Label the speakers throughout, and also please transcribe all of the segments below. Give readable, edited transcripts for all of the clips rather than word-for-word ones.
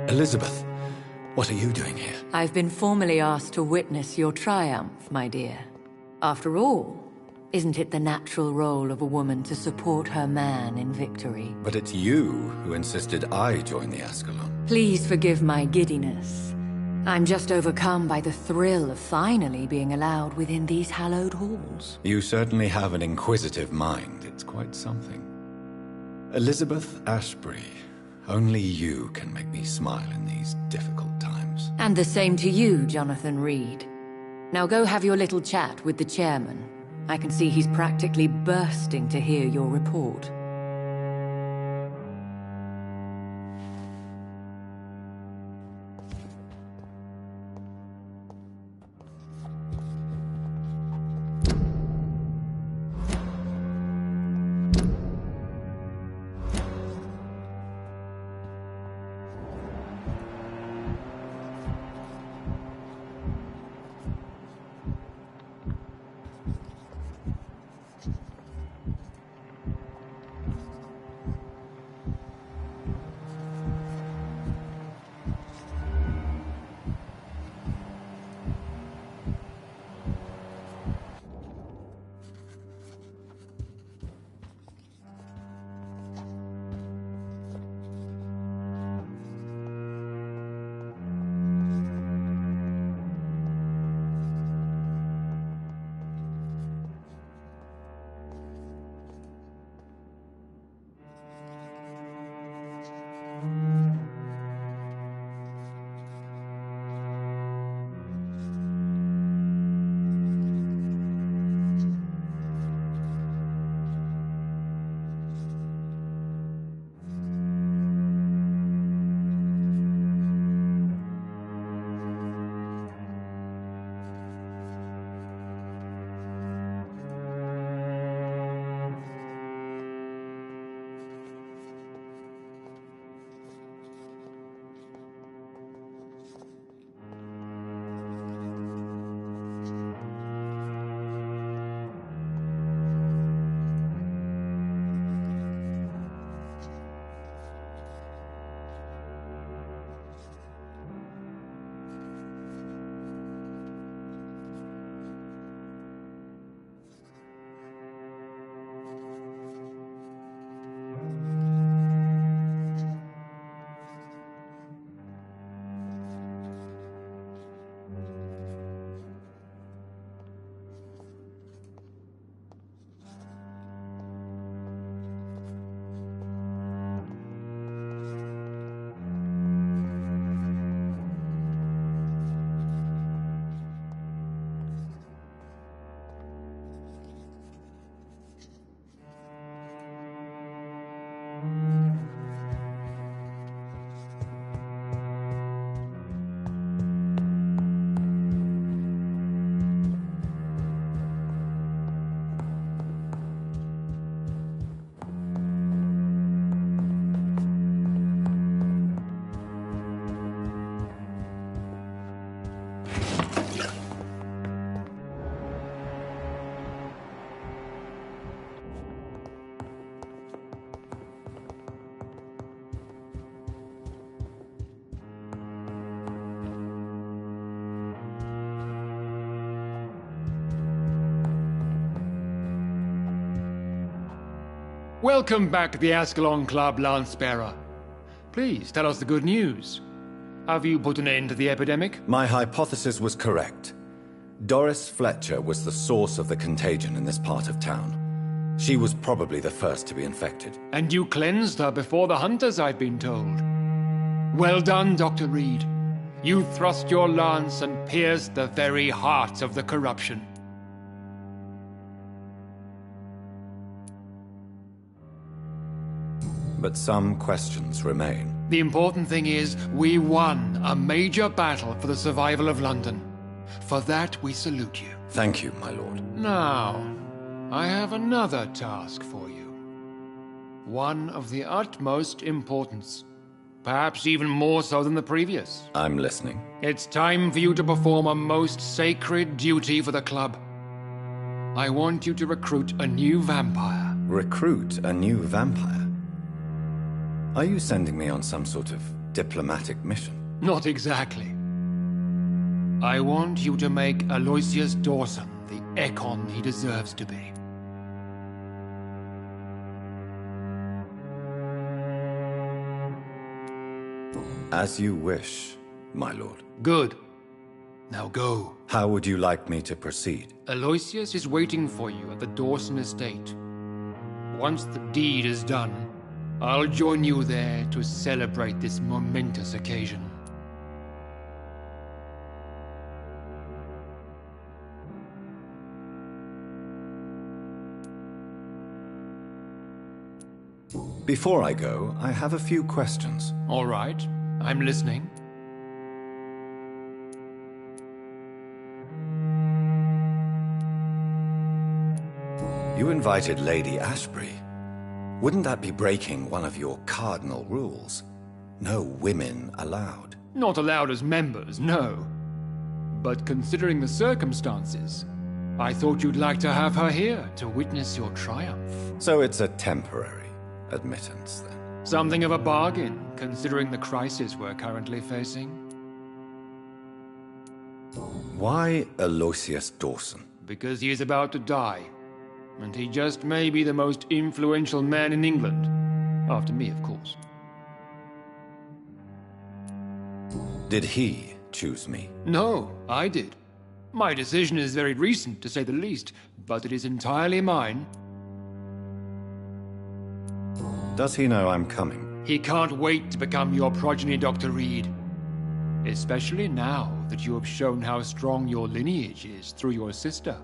Speaker 1: Elizabeth, what are you doing here?
Speaker 2: I've been formally asked to witness your triumph, my dear. After all, isn't it the natural role of a woman to support her man in victory?
Speaker 1: But it's you who insisted I join the Ascalon.
Speaker 2: Please forgive my giddiness. I'm just overcome by the thrill of finally being allowed within these hallowed halls.
Speaker 1: You certainly have an inquisitive mind. It's quite something. Elizabeth Ashbury, only you can make me smile in these difficult times.
Speaker 2: And the same to you, Jonathan Reed. Now go have your little chat with the chairman. I can see he's practically bursting to hear your report.
Speaker 3: Welcome back to the Ascalon Club, Lance-Bearer. Please, tell us the good news. Have you put an end to the epidemic?
Speaker 1: My hypothesis was correct. Doris Fletcher was the source of the contagion in this part of town. She was probably the first to be infected.
Speaker 3: And you cleansed her before the hunters, I've been told. Well done, Dr. Reed. You thrust your lance and pierced the very heart of the corruption.
Speaker 1: But some questions remain.
Speaker 3: The important thing is, we won a major battle for the survival of London. For that, we salute you.
Speaker 1: Thank you, my lord.
Speaker 3: Now, I have another task for you. One of the utmost importance. Perhaps even more so than the previous.
Speaker 1: I'm listening.
Speaker 3: It's time for you to perform a most sacred duty for the club. I want you to recruit a new vampire.
Speaker 1: Recruit a new vampire? Are you sending me on some sort of diplomatic mission.
Speaker 3: Not exactly. I want you to make Aloysius Dawson the Ekon he deserves to be.
Speaker 1: As you wish, my lord.
Speaker 3: Good. Now go.
Speaker 1: How would you like me to proceed?
Speaker 3: Aloysius is waiting for you at the Dawson estate. Once the deed is done, I'll join you there to celebrate this momentous occasion.
Speaker 1: Before I go, I have a few questions.
Speaker 3: All right, I'm listening.
Speaker 1: You invited Lady Ashbury. Wouldn't that be breaking one of your cardinal rules? No women allowed.
Speaker 3: Not allowed as members, no. But considering the circumstances, I thought you'd like to have her here to witness your triumph.
Speaker 1: So it's a temporary admittance, then?
Speaker 3: Something of a bargain, considering the crisis we're currently facing.
Speaker 1: Why Aloysius Dawson?
Speaker 3: Because he is about to die. And he just may be the most influential man in England. After me, of course.
Speaker 1: Did he choose me?
Speaker 3: No, I did. My decision is very recent, to say the least, but it is entirely mine.
Speaker 1: Does he know I'm coming?
Speaker 3: He can't wait to become your progeny, Dr. Reed. Especially now that you have shown how strong your lineage is through your sister.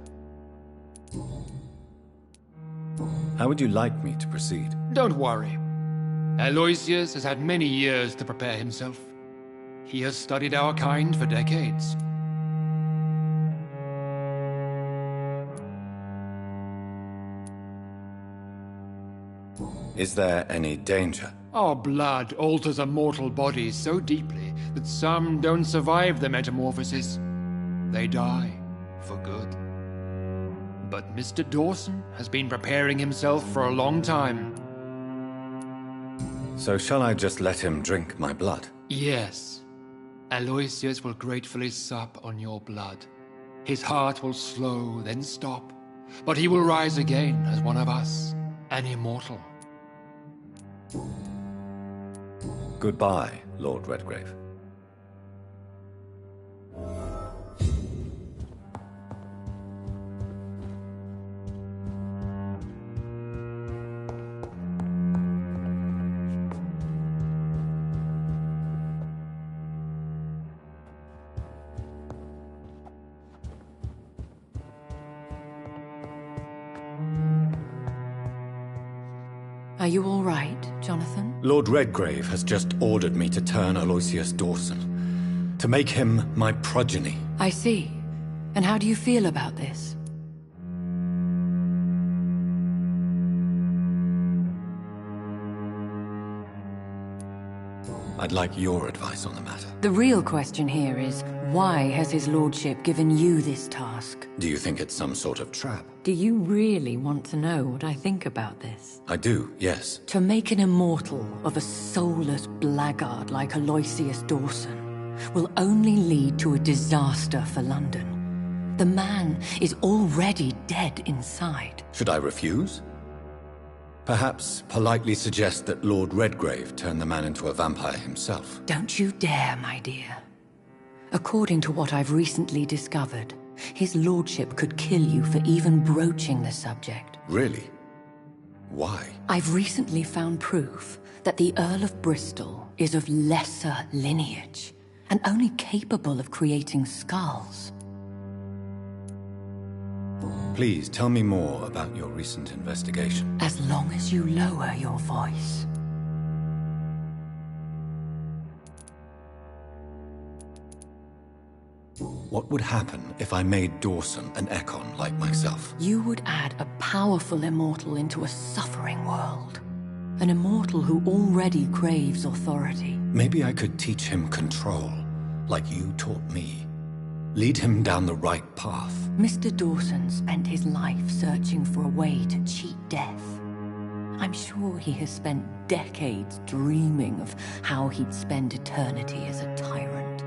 Speaker 1: How would you like me to proceed?
Speaker 3: Don't worry. Aloysius has had many years to prepare himself. He has studied our kind for decades.
Speaker 1: Is there any danger?
Speaker 3: Our blood alters a mortal body so deeply that some don't survive the metamorphosis. They die for good. But Mr. Dawson has been preparing himself for a long time.
Speaker 1: So shall I just let him drink my blood?
Speaker 3: Yes. Aloysius will gratefully sup on your blood. His heart will slow, then stop. But he will rise again as one of us, an immortal.
Speaker 1: Goodbye, Lord Redgrave.
Speaker 2: Are you all right, Jonathan?
Speaker 1: Lord Redgrave has just ordered me to turn Aloysius Dawson, to make him my progeny.
Speaker 2: I see. And how do you feel about this?
Speaker 1: I'd like your advice on the matter.
Speaker 2: The real question here is, why has his lordship given you this task?
Speaker 1: Do you think it's some sort of trap?
Speaker 2: Do you really want to know what I think about this?
Speaker 1: I do, yes.
Speaker 2: To make an immortal of a soulless blackguard like Aloysius Dawson will only lead to a disaster for London. The man is already dead inside.
Speaker 1: Should I refuse? Perhaps politely suggest that Lord Redgrave turn the man into a vampire himself.
Speaker 2: Don't you dare, my dear. According to what I've recently discovered, his lordship could kill you for even broaching the subject.
Speaker 1: Really? Why?
Speaker 2: I've recently found proof that the Earl of Bristol is of lesser lineage and only capable of creating skulls.
Speaker 1: Please tell me more about your recent investigation.
Speaker 2: As long as you lower your voice.
Speaker 1: What would happen if I made Dawson an Ekon like myself?
Speaker 2: You would add a powerful immortal into a suffering world. An immortal who already craves authority.
Speaker 1: Maybe I could teach him control, like you taught me. Lead him down the right path.
Speaker 2: Mr. Dawson spent his life searching for a way to cheat death. I'm sure he has spent decades dreaming of how he'd spend eternity as a tyrant.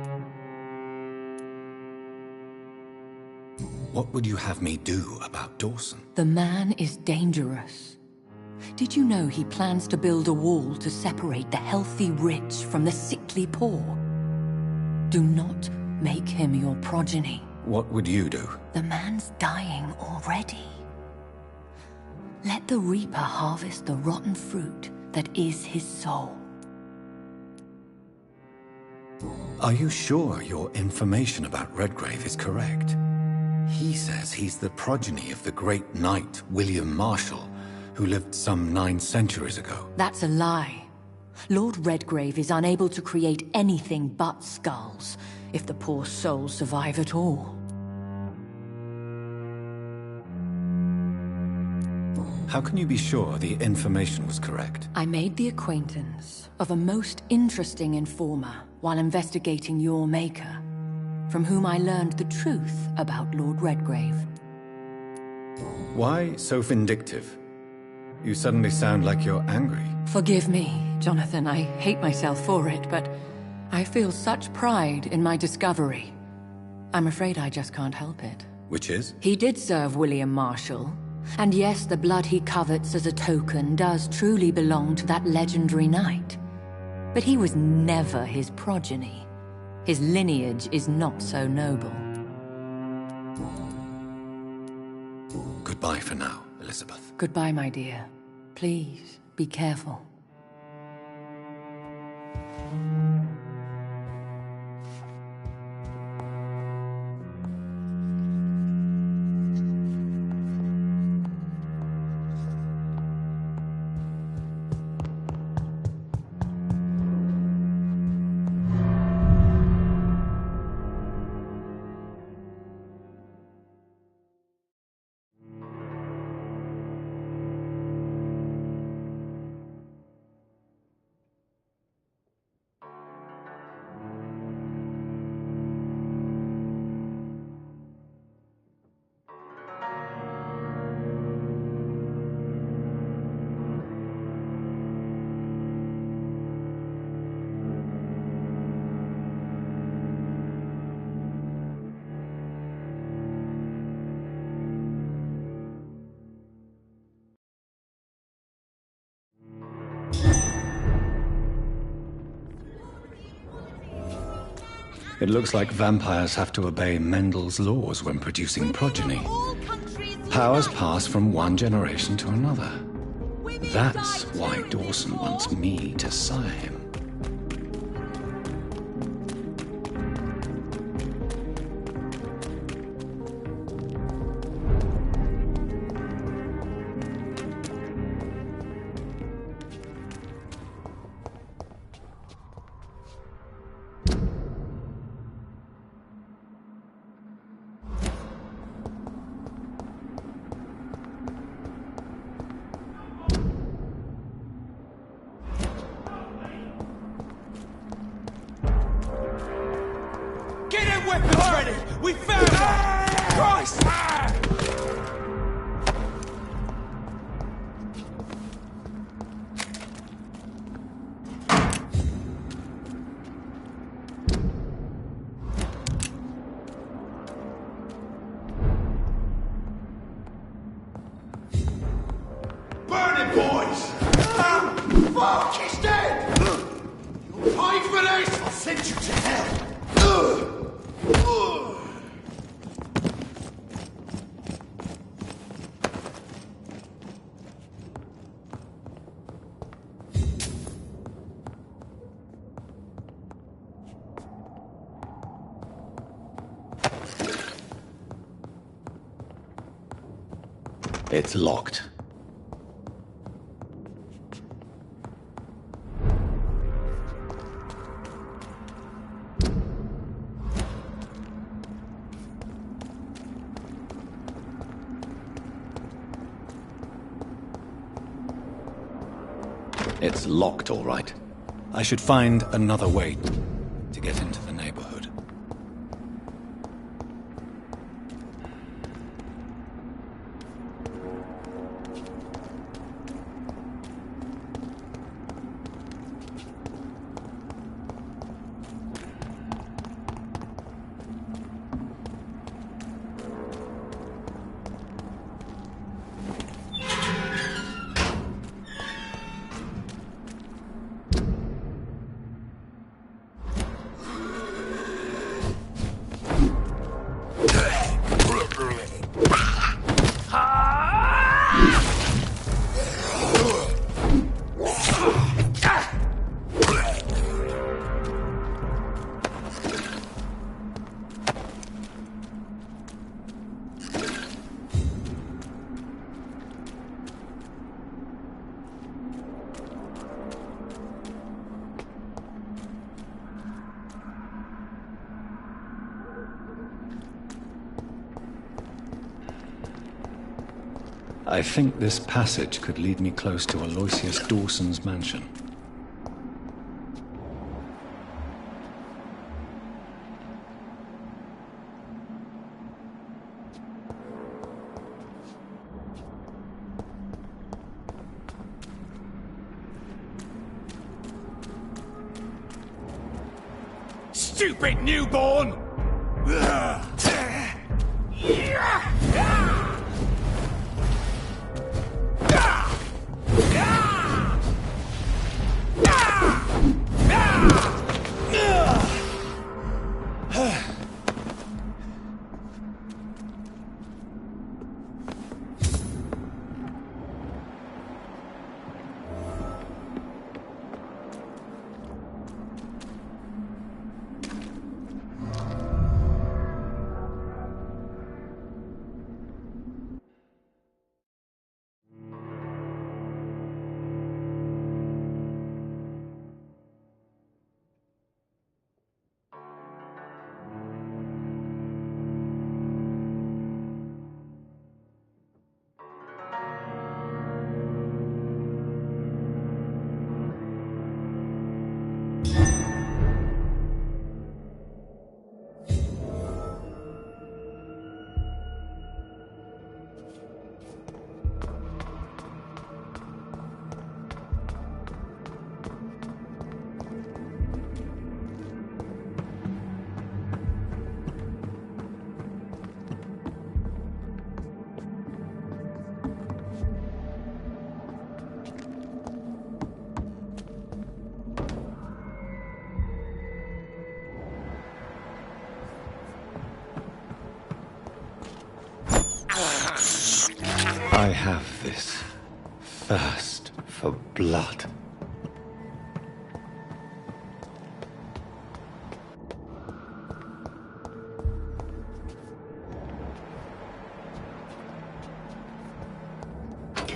Speaker 1: What would you have me do about Dawson?
Speaker 2: The man is dangerous. Did you know he plans to build a wall to separate the healthy rich from the sickly poor? Do not make him your progeny.
Speaker 1: What would you do?
Speaker 2: The man's dying already. Let the Reaper harvest the rotten fruit that is his soul.
Speaker 1: Are you sure your information about Redgrave is correct? He says he's the progeny of the great knight William Marshall, who lived some 9 centuries ago.
Speaker 2: That's a lie. Lord Redgrave is unable to create anything but skulls, if the poor souls survive at all.
Speaker 1: How can you be sure the information was correct?
Speaker 2: I made the acquaintance of a most interesting informer while investigating your maker, from whom I learned the truth about Lord Redgrave.
Speaker 1: Why so vindictive? You suddenly sound like you're angry.
Speaker 2: Forgive me, Jonathan. I hate myself for it, but I feel such pride in my discovery. I'm afraid I just can't help it.
Speaker 1: Which is?
Speaker 2: He did serve William Marshall. And yes, the blood he covets as a token does truly belong to that legendary knight. But he was never his progeny. His lineage is not so noble.
Speaker 1: Goodbye for now, Elizabeth.
Speaker 2: Goodbye, my dear. Please, be careful.
Speaker 1: It looks like vampires have to obey Mendel's laws when producing progeny. Powers pass from one generation to another. That's why Dawson wants me to sire him.
Speaker 4: We found her! Christ! Burn it, boys! Fuck! He's dead! You'll pay for this! I'll send you to hell!
Speaker 1: It's locked. It's locked, all right. I should find another way to get into the neighborhood. I think this passage could lead me close to Aloysius Dawson's mansion.
Speaker 4: Stupid newborn!
Speaker 1: I have this thirst for blood.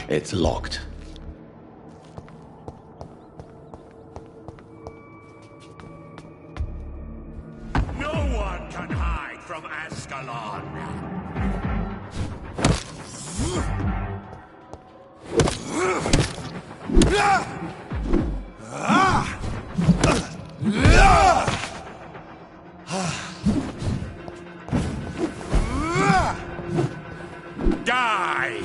Speaker 1: It's locked.
Speaker 4: No one can hide from Ascalon! Die!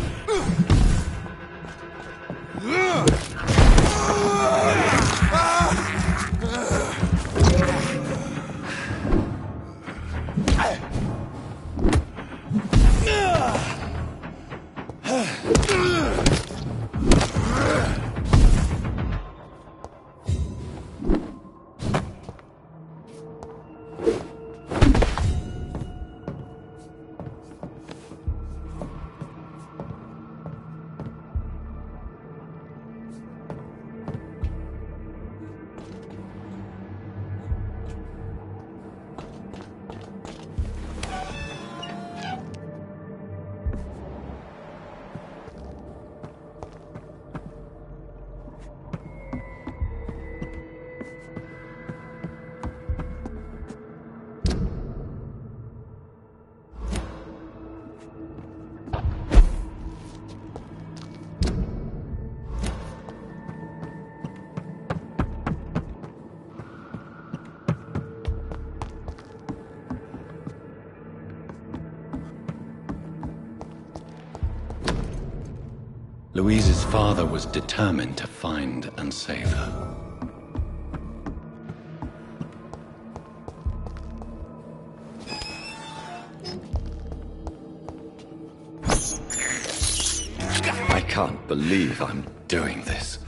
Speaker 1: Louise's father was determined to find and save her. I can't believe I'm doing this.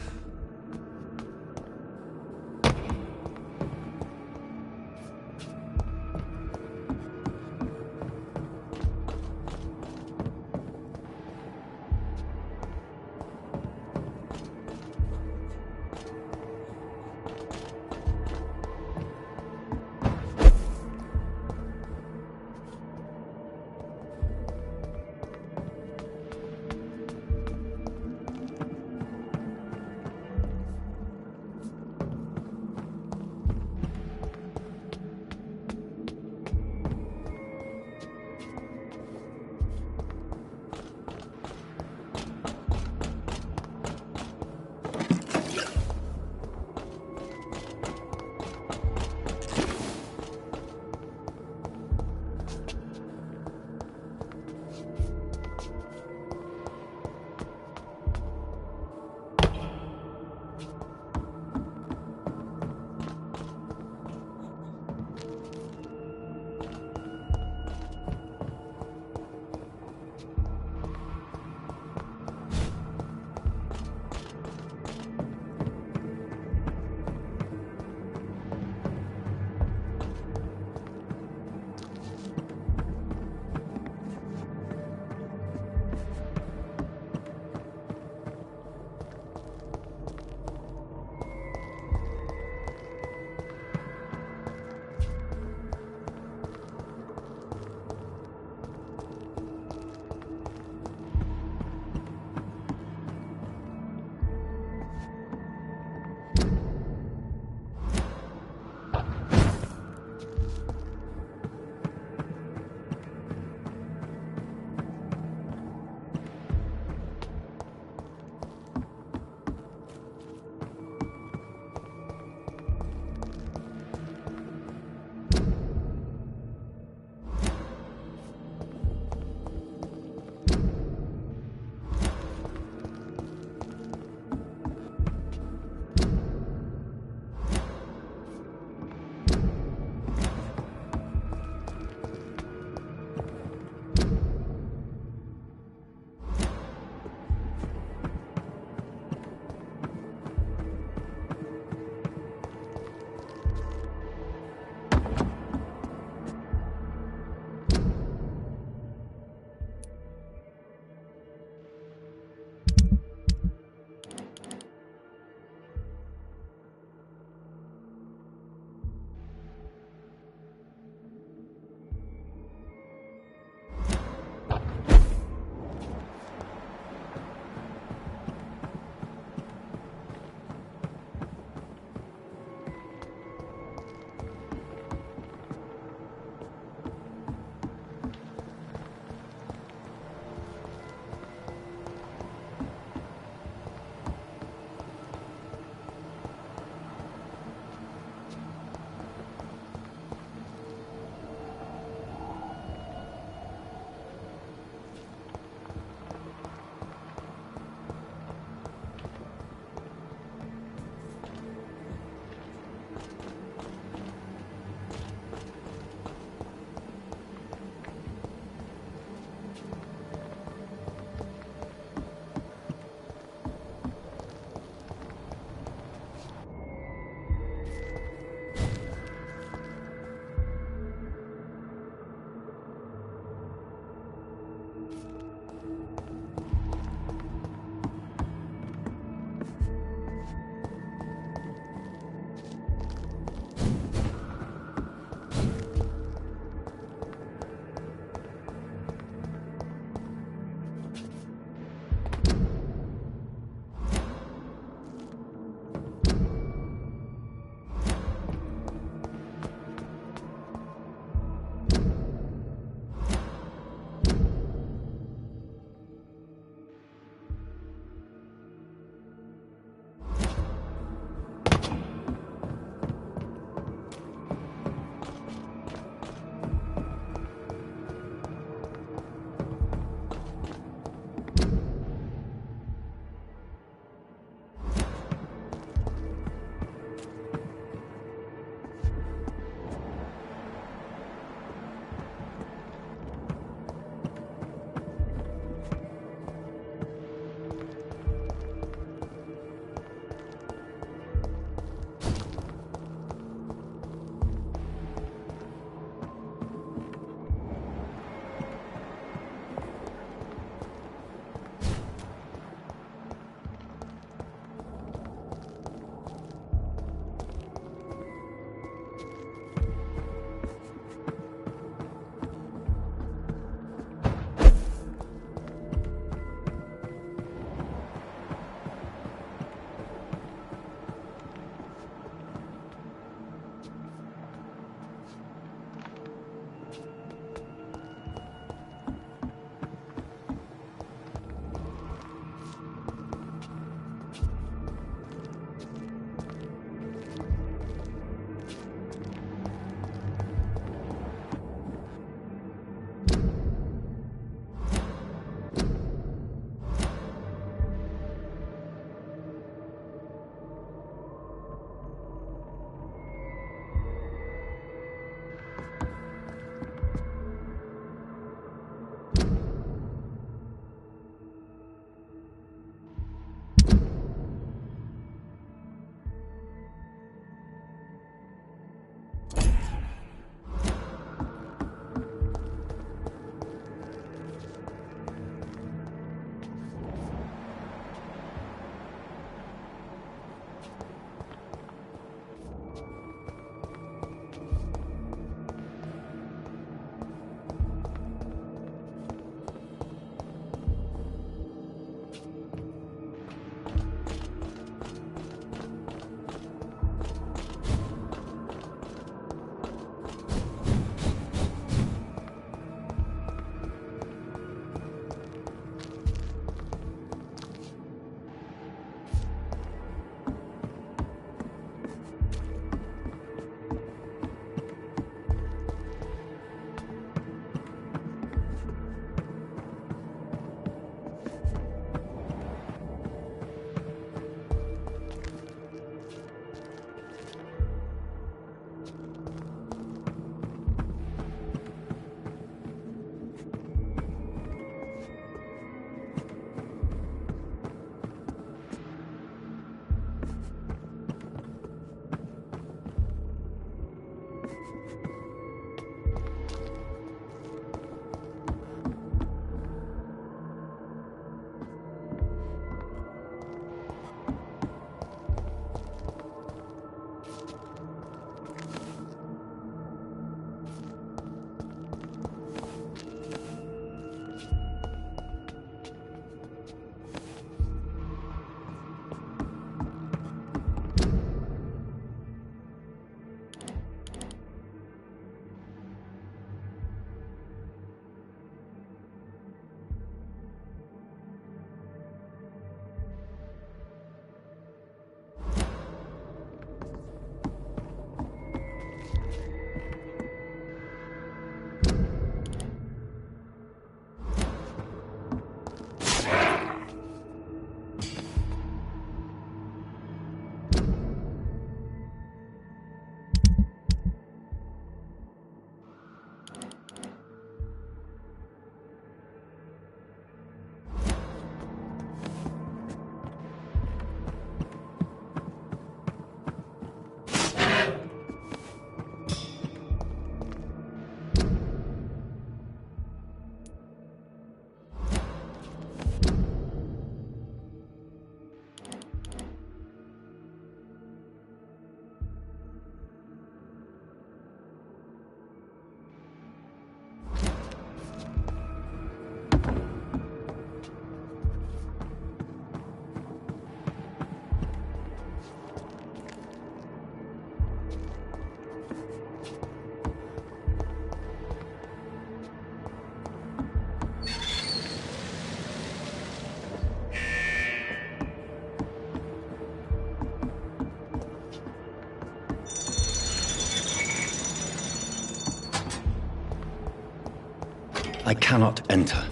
Speaker 1: I cannot enter.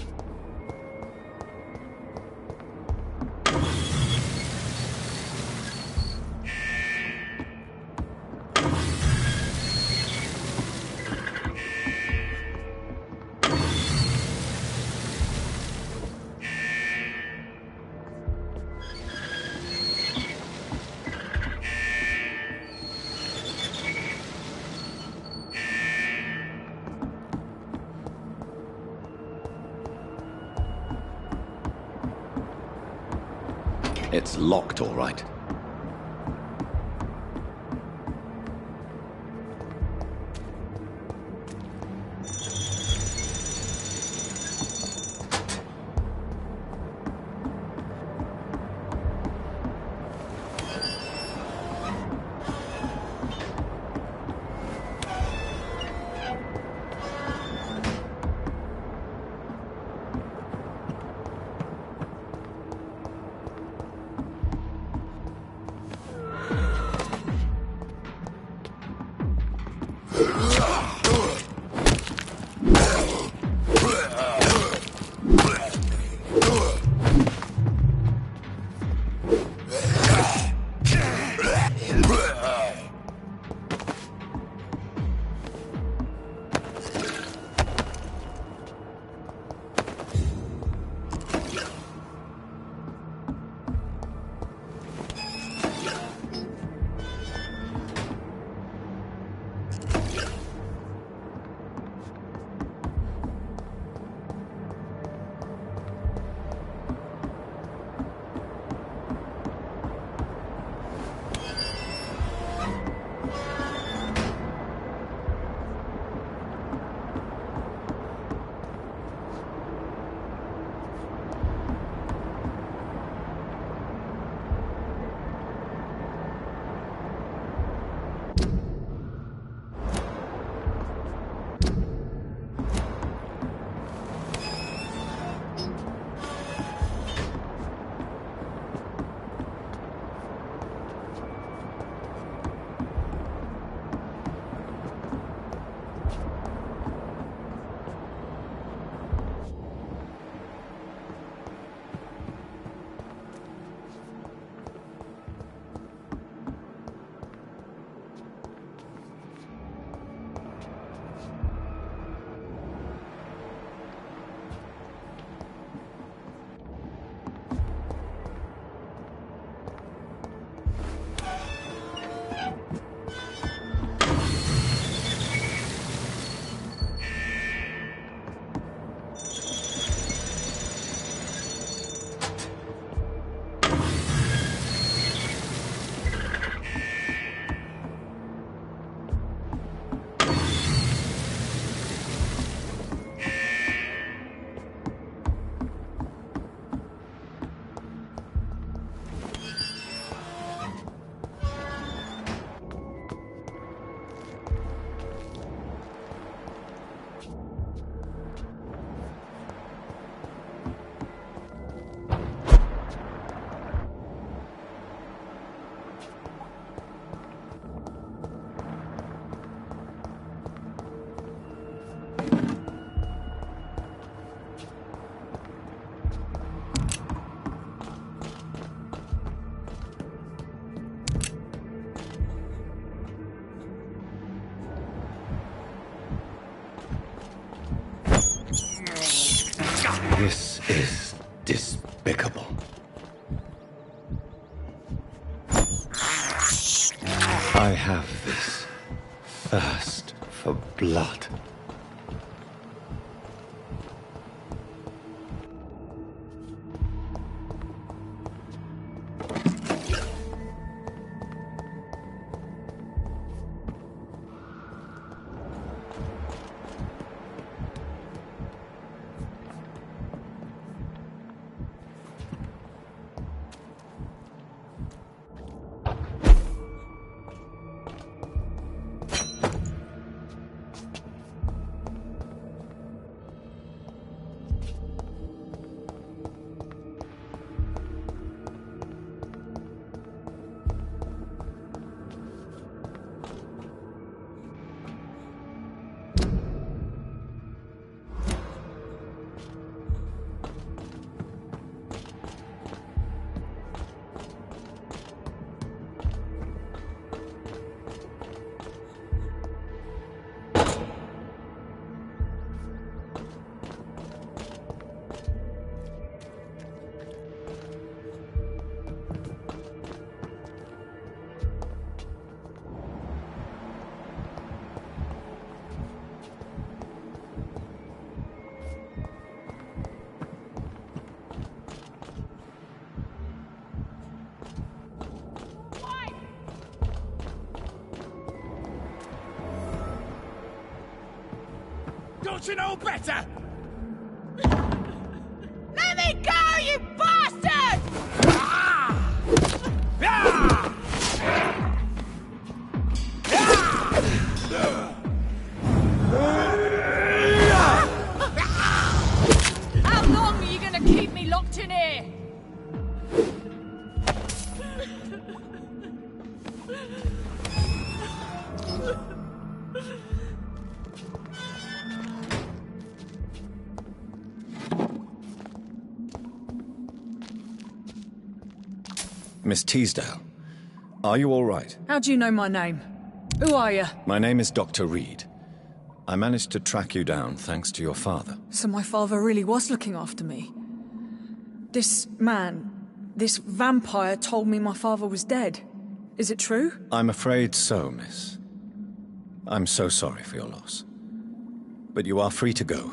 Speaker 1: It's locked, all right. This is despicable. I have this thirst for blood.
Speaker 5: Don't you know better?
Speaker 6: Let me go, you bastard! How long are you gonna keep me locked in here?
Speaker 1: Miss Teasdale, are you all right?
Speaker 6: How do you know my name? Who are you?
Speaker 1: My name is Dr. Reed. I managed to track you down thanks to your father.
Speaker 6: So my father really was looking after me. This man, this vampire told me my father was dead. Is it true?
Speaker 1: I'm afraid so, miss. I'm so sorry for your loss. But you are free to go,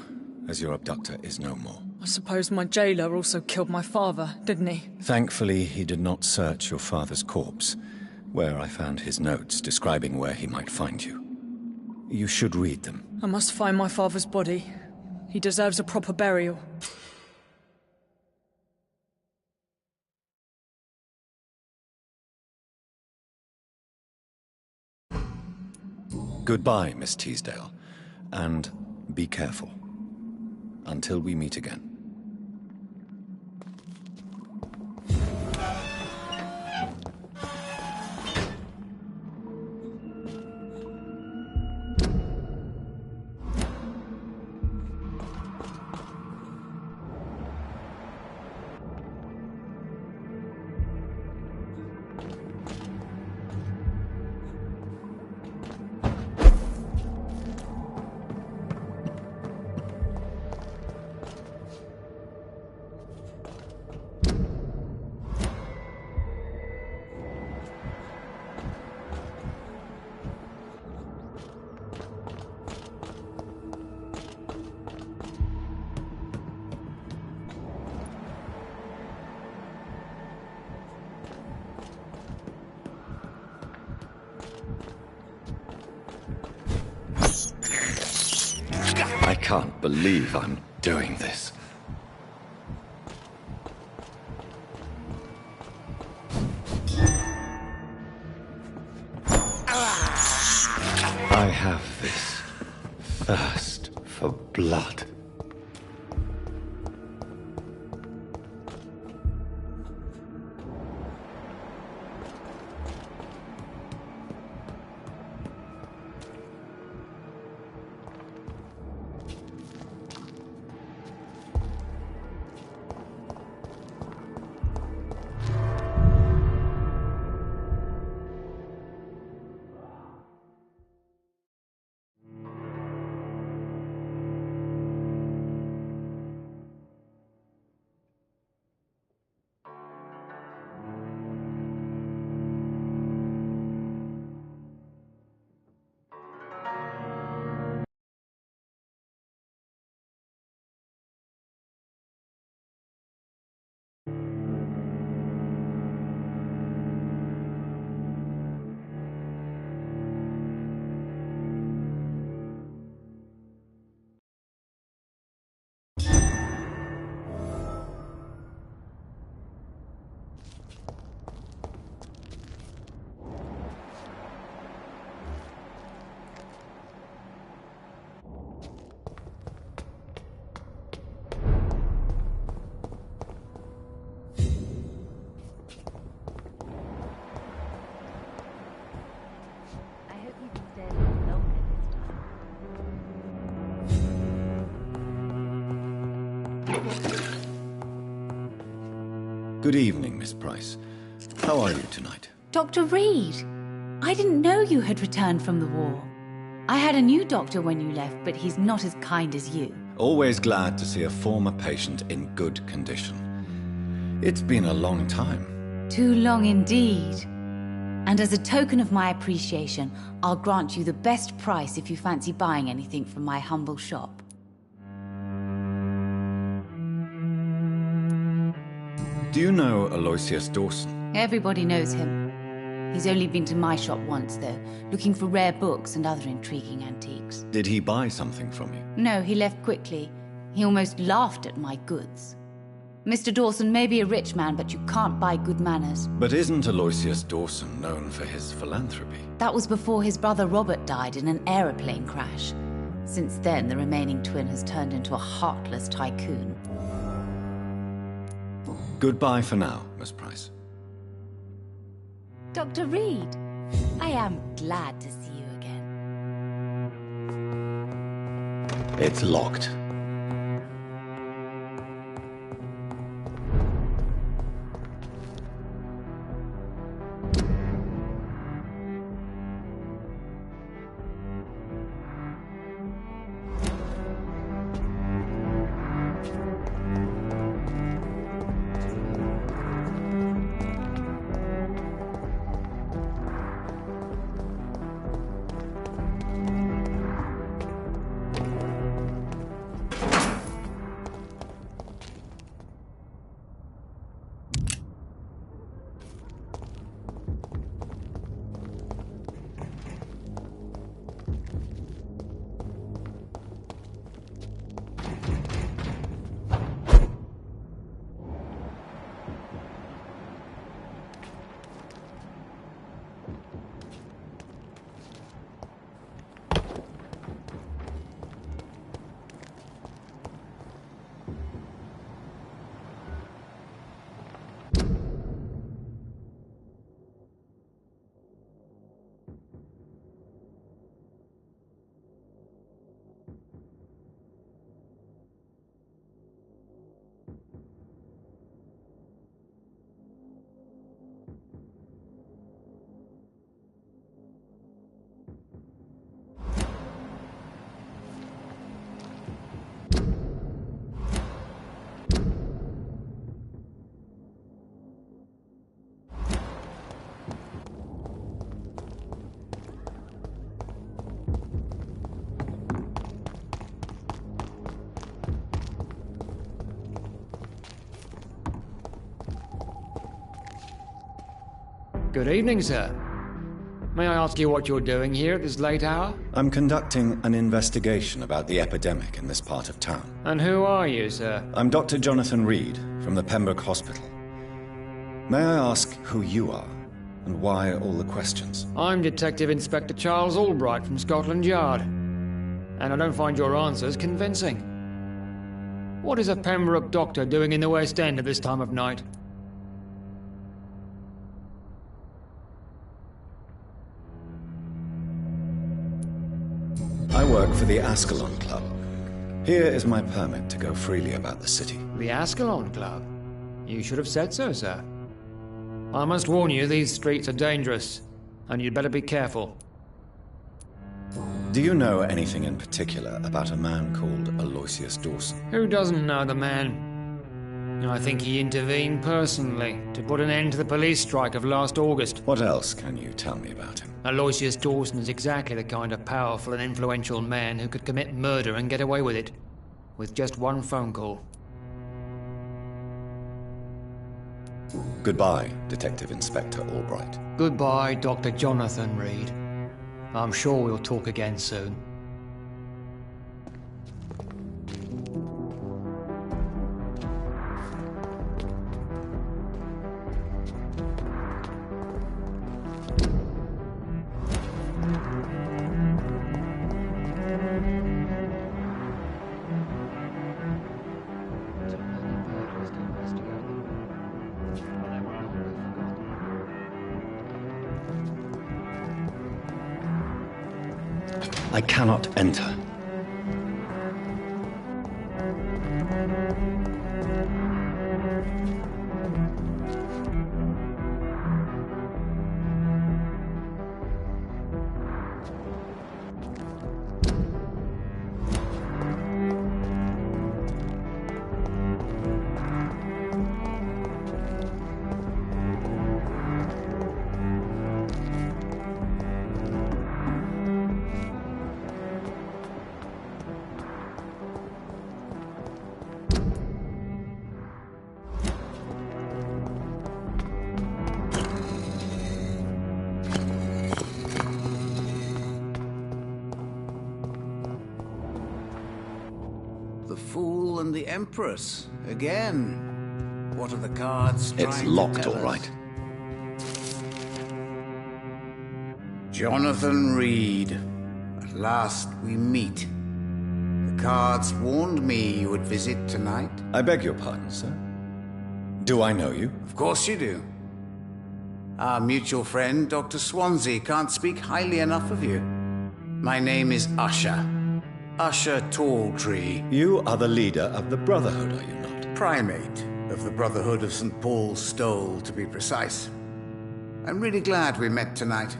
Speaker 1: as your abductor is no more.
Speaker 6: I suppose my jailer also killed my father, didn't he?
Speaker 1: Thankfully, he did not search your father's corpse, where I found his notes describing where he might find you. You should read them.
Speaker 6: I must find my father's body. He deserves a proper burial.
Speaker 1: Goodbye, Miss Teasdale, and be careful. Until we meet again. I can't believe I'm doing this. I have this thirst for blood. Good evening, Miss Price. How are you tonight?
Speaker 7: Dr. Reed, I didn't know you had returned from the war. I had a new doctor when you left, but he's not as kind as you.
Speaker 1: Always glad to see a former patient in good condition. It's been a long time.
Speaker 7: Too long indeed. And as a token of my appreciation, I'll grant you the best price if you fancy buying anything from my humble shop.
Speaker 1: Do you know Aloysius Dawson?
Speaker 7: Everybody knows him. He's only been to my shop once, though, looking for rare books and other intriguing antiques.
Speaker 1: Did he buy something from you?
Speaker 7: No, he left quickly. He almost laughed at my goods. Mr. Dawson may be a rich man, but you can't buy good manners.
Speaker 1: But isn't Aloysius Dawson known for his philanthropy?
Speaker 7: That was before his brother Robert died in an aeroplane crash. Since then, the remaining twin has turned into a heartless tycoon.
Speaker 1: Goodbye for now, Miss Price.
Speaker 7: Dr. Reed, I am glad to see you again.
Speaker 1: It's locked.
Speaker 3: Good evening, sir. May I ask you what you're doing here at this late hour?
Speaker 1: I'm conducting an investigation about the epidemic in this part of town.
Speaker 3: And who are you, sir?
Speaker 1: I'm Dr. Jonathan Reed from the Pembroke Hospital. May I ask who you are and why all the questions?
Speaker 3: I'm Detective Inspector Charles Albright from Scotland Yard. And I don't find your answers convincing. What is a Pembroke doctor doing in the West End at this time of night?
Speaker 1: I work for the Ascalon Club. Here is my permit to go freely about the city.
Speaker 3: The Ascalon Club? You should have said so, sir. I must warn you, these streets are dangerous, and you'd better be careful.
Speaker 1: Do you know anything in particular about a man called Aloysius Dawson?
Speaker 3: Who doesn't know the man? I think he intervened personally to put an end to the police strike of last August.
Speaker 1: What else can you tell me about him?
Speaker 3: Aloysius Dawson is exactly the kind of powerful and influential man who could commit murder and get away with it, with just one phone call.
Speaker 1: Goodbye, Detective Inspector Albright.
Speaker 3: Goodbye, Dr. Jonathan Reed. I'm sure we'll talk again soon.
Speaker 1: I cannot enter.
Speaker 5: Fool and the Empress. Again. What are the cards trying
Speaker 1: It's
Speaker 5: to
Speaker 1: locked,
Speaker 5: tell
Speaker 1: all
Speaker 5: us?
Speaker 1: right.
Speaker 5: Jonathan Reed. At last we meet. The cards warned me you would visit tonight.
Speaker 1: I beg your pardon, sir. Do I know you?
Speaker 5: Of course you do. Our mutual friend, Dr. Swansea, can't speak highly enough of you. My name is Usher. Usher Talltree.
Speaker 1: You are the leader of the Brotherhood, are you not?
Speaker 5: Primate of the Brotherhood of St. Paul's Stole, to be precise. I'm really glad we met tonight.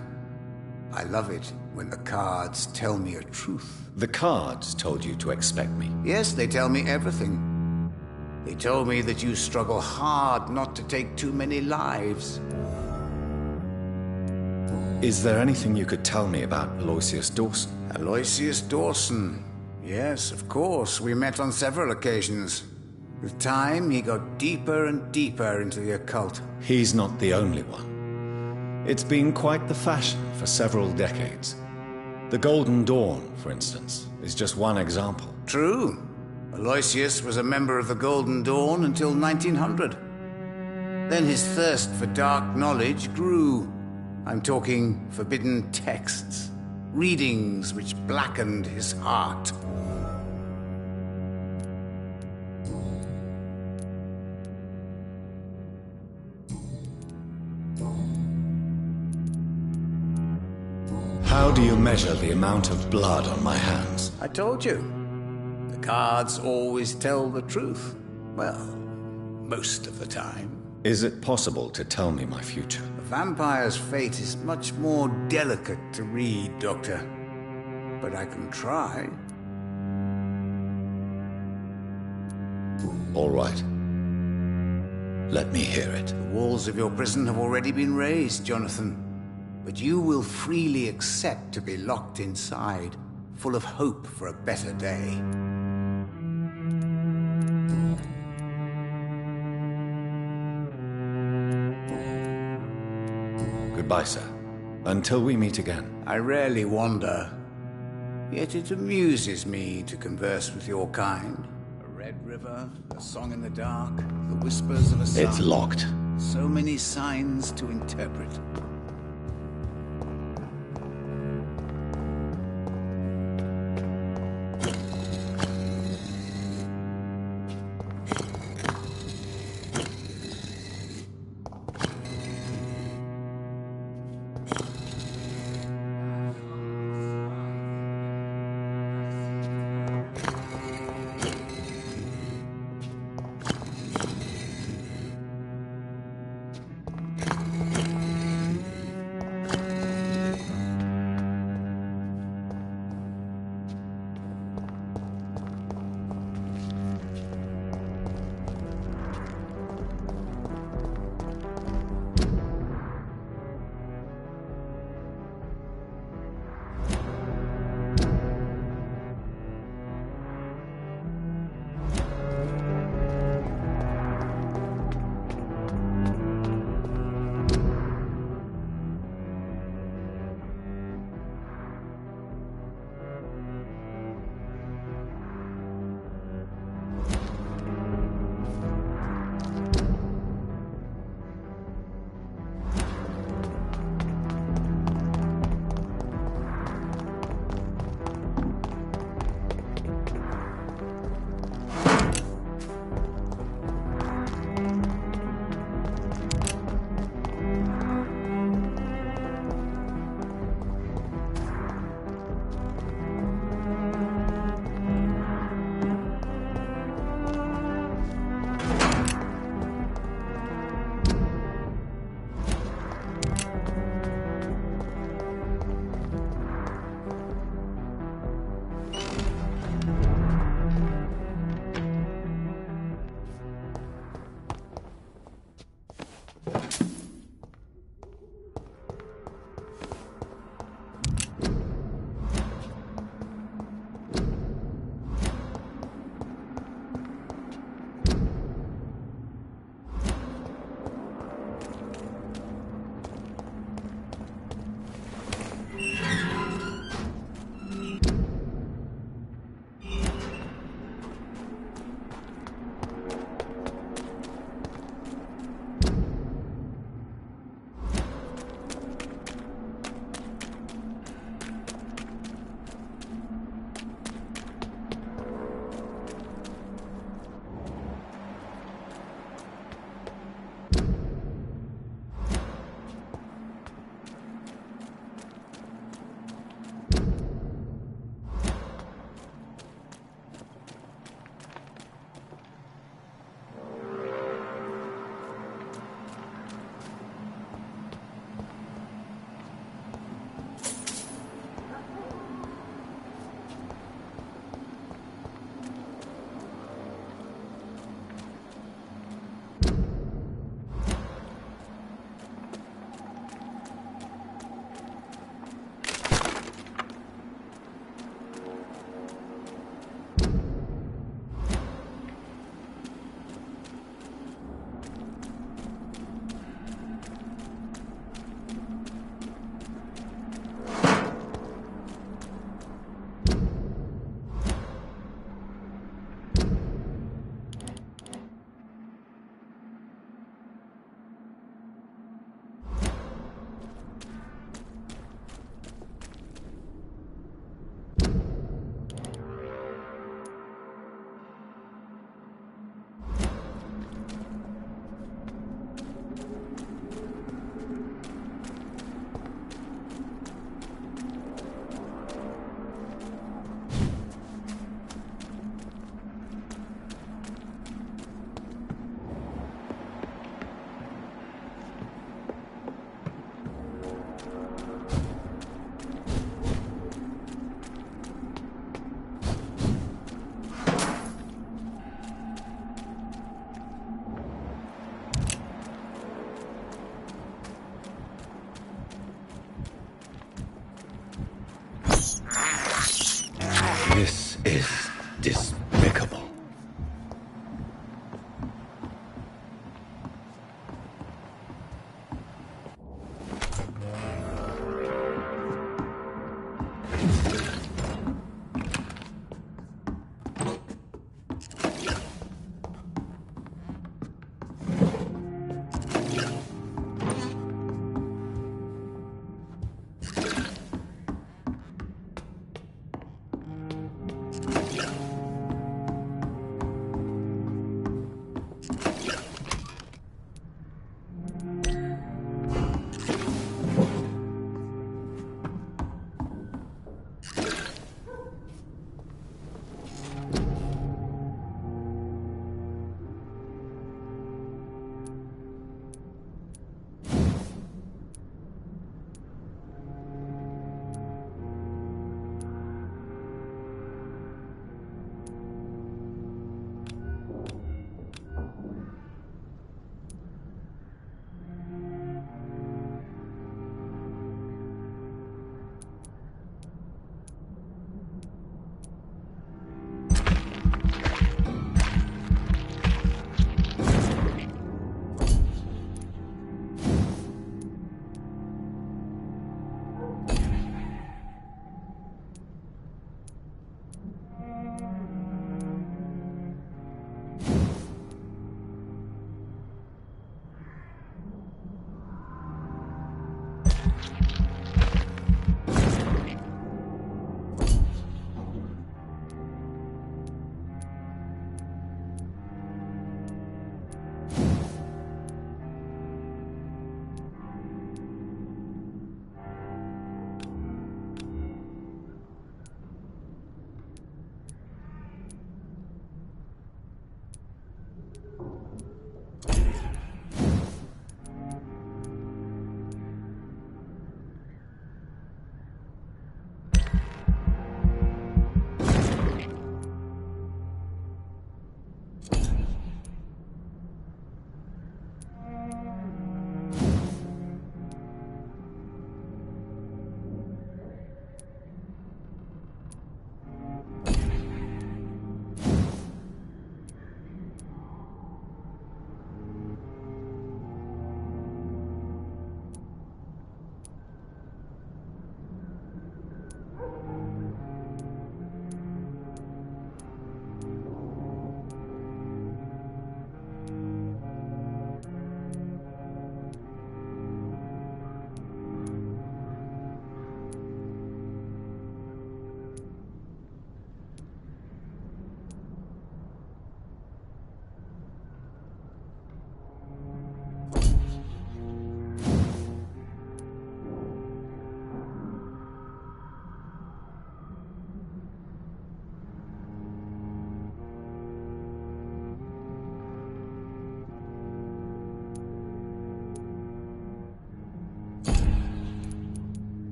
Speaker 5: I love it when the cards tell me a truth.
Speaker 1: The cards told you to expect me.
Speaker 5: Yes, they tell me everything. They told me that you struggle hard not to take too many lives.
Speaker 1: Is there anything you could tell me about Aloysius Dawson?
Speaker 5: Aloysius Dawson. Yes, of course. We met on several occasions. With time, he got deeper and deeper into the occult.
Speaker 1: He's not the only one. It's been quite the fashion for several decades. The Golden Dawn, for instance, is just one example.
Speaker 5: True. Aloysius was a member of the Golden Dawn until 1900. Then his thirst for dark knowledge grew. I'm talking forbidden texts, readings which blackened his heart.
Speaker 1: How do you measure the amount of blood on my hands?
Speaker 5: I told you. The cards always tell the truth. Well, most of the time.
Speaker 1: Is it possible to tell me my future?
Speaker 5: A vampire's fate is much more delicate to read, Doctor. But I can try.
Speaker 1: All right. Let me hear it.
Speaker 5: The walls of your prison have already been raised, Jonathan. But you will freely accept to be locked inside, full of hope for a better day.
Speaker 1: Goodbye, sir. Until we meet again.
Speaker 5: I rarely wander, yet it amuses me to converse with your kind. A red river, a song in the dark, the whispers of a sun.
Speaker 1: It's locked.
Speaker 5: So many signs to interpret.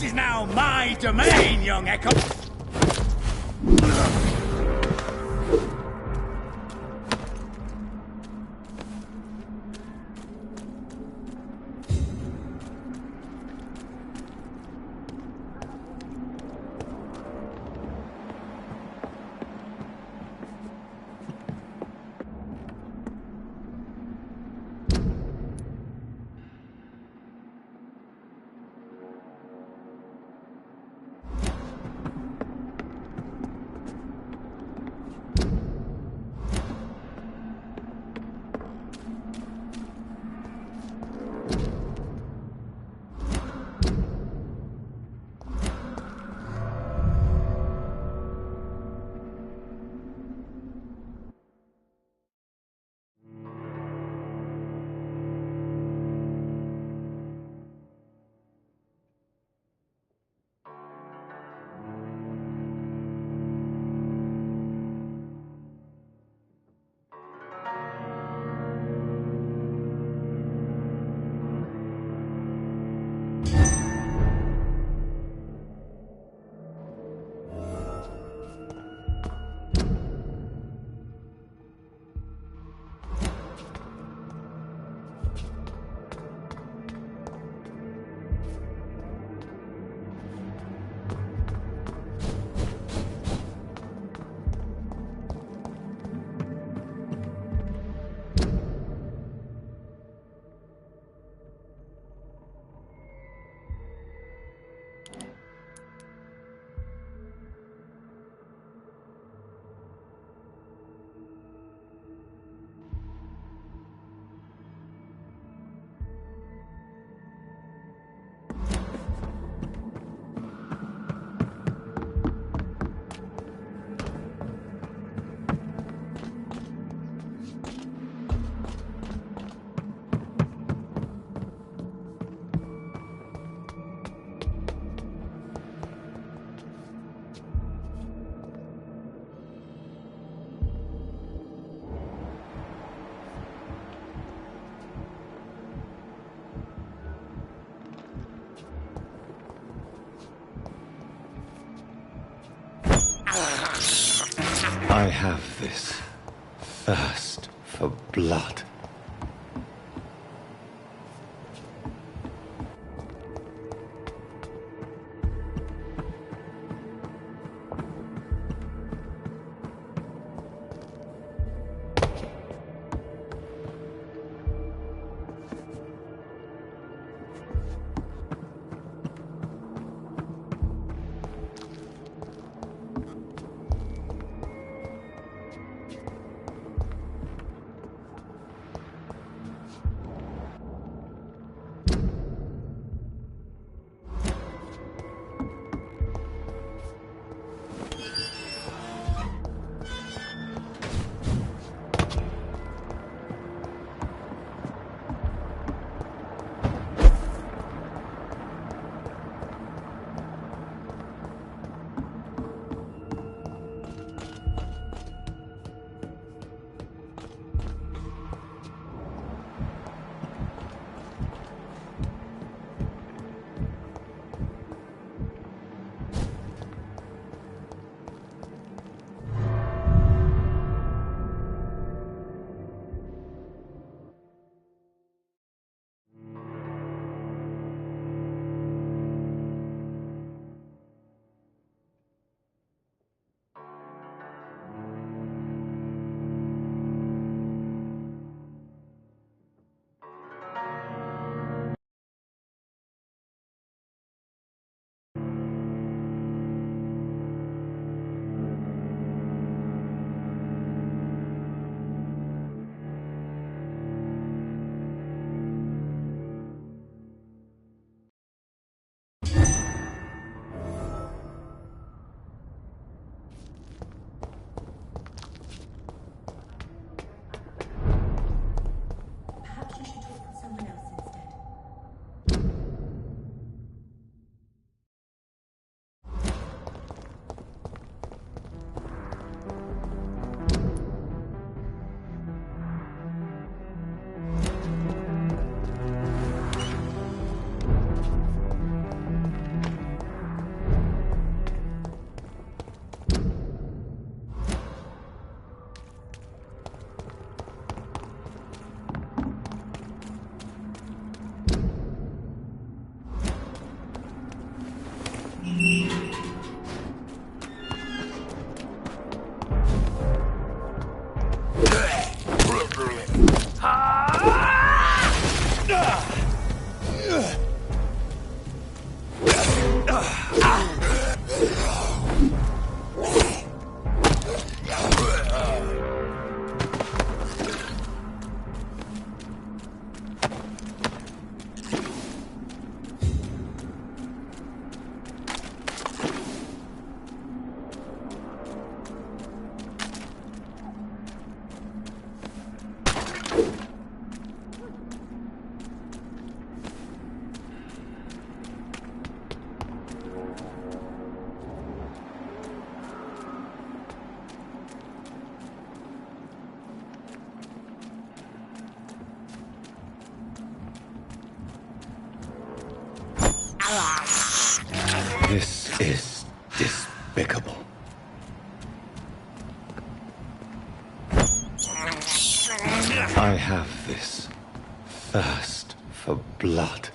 Speaker 4: This is now my domain, young Echo.
Speaker 1: I have this thirst for blood. This is despicable. I have this thirst for blood.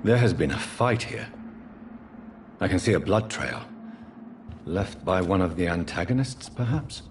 Speaker 1: There has been a fight here. I can see a blood trail. Left by one of the antagonists, perhaps?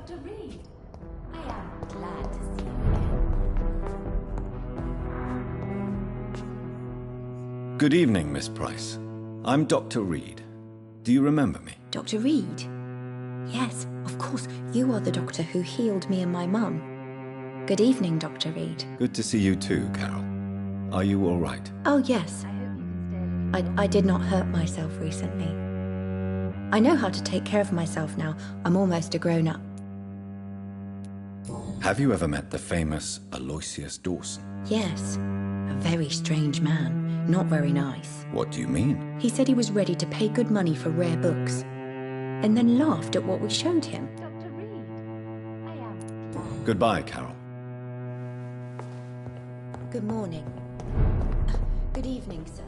Speaker 7: Dr. Reed. I am glad to see you again.
Speaker 1: Good evening, Miss Price. I'm Dr. Reed. Do you remember me?
Speaker 8: Dr. Reed? Yes, of course. You are the doctor who healed me and my mum. Good evening, Dr. Reed.
Speaker 1: Good to see you too, Carol. Are you all right?
Speaker 8: Oh, yes. I did not hurt myself recently. I know how to take care of myself now. I'm almost a grown-up.
Speaker 1: Have you ever met the famous Aloysius Dawson?
Speaker 8: Yes. A very strange man. Not very nice.
Speaker 1: What do you mean?
Speaker 8: He said he was ready to pay good money for rare books, and then laughed at what we showed him.
Speaker 7: Dr. Reed, I am...
Speaker 1: Goodbye, Carol.
Speaker 8: Good morning. Good evening, sir.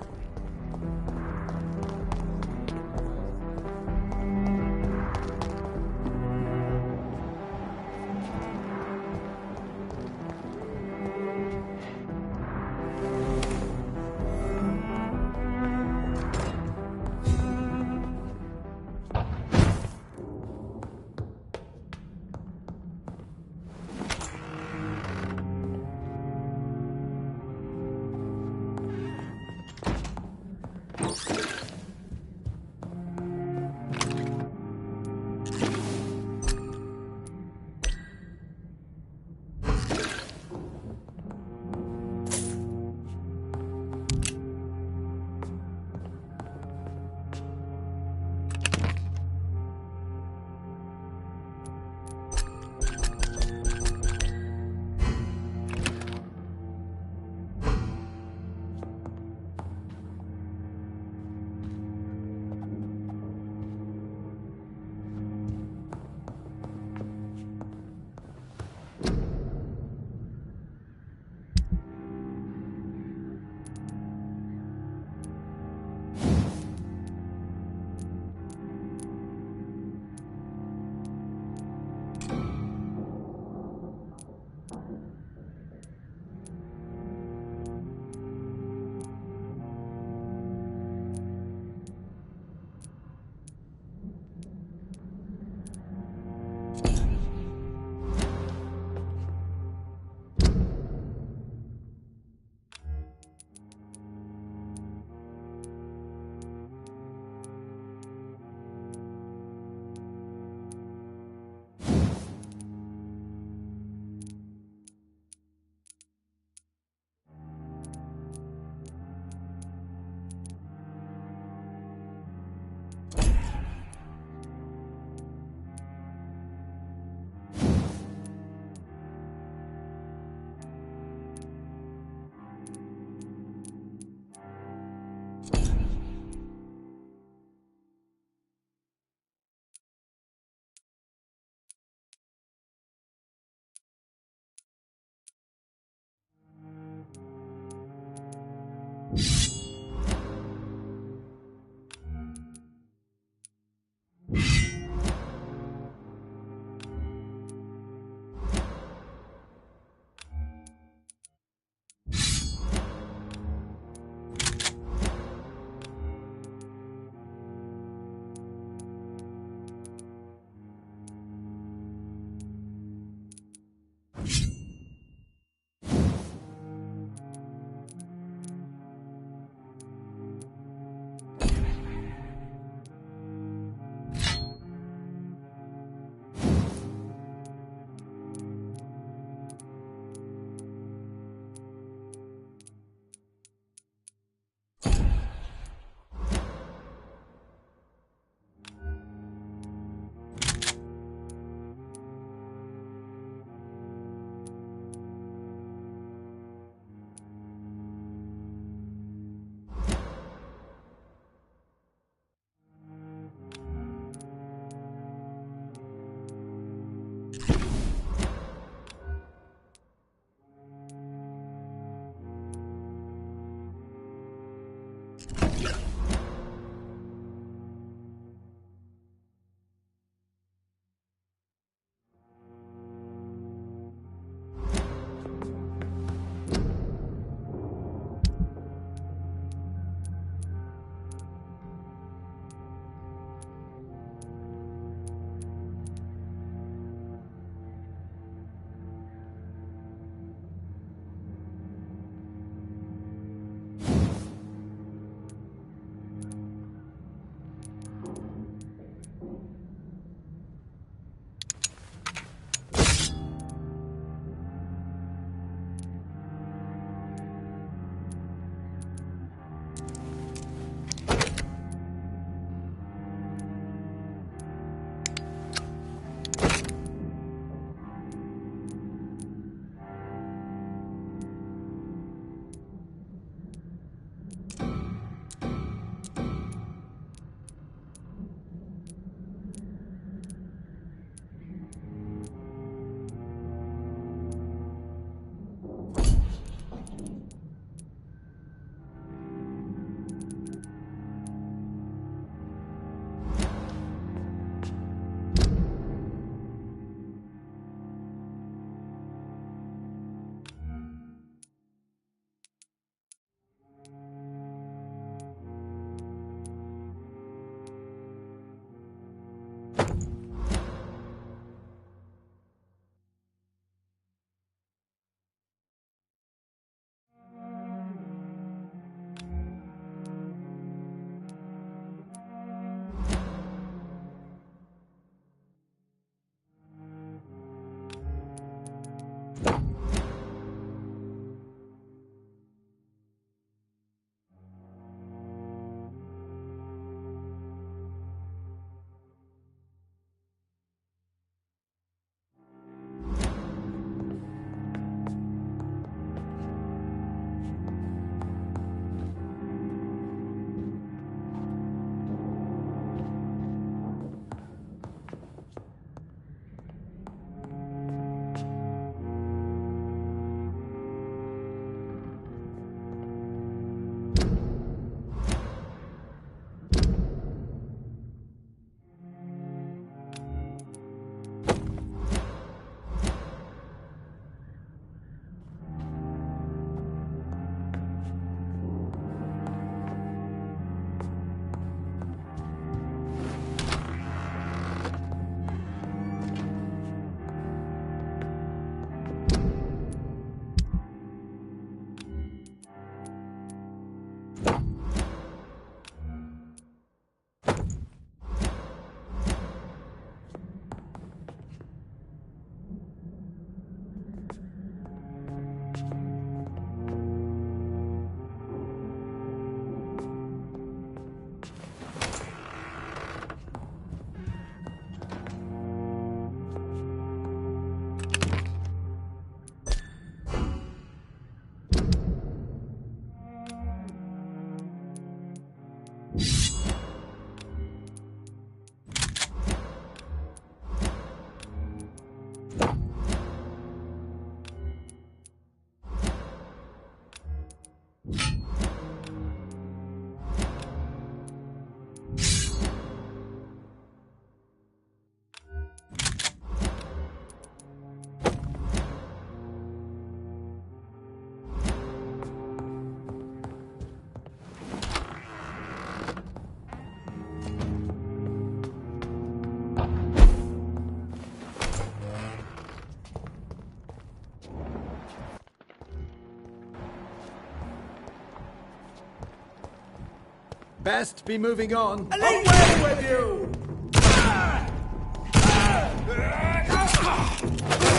Speaker 9: Best be moving on. Away with you! The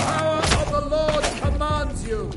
Speaker 9: power of the Lord commands you!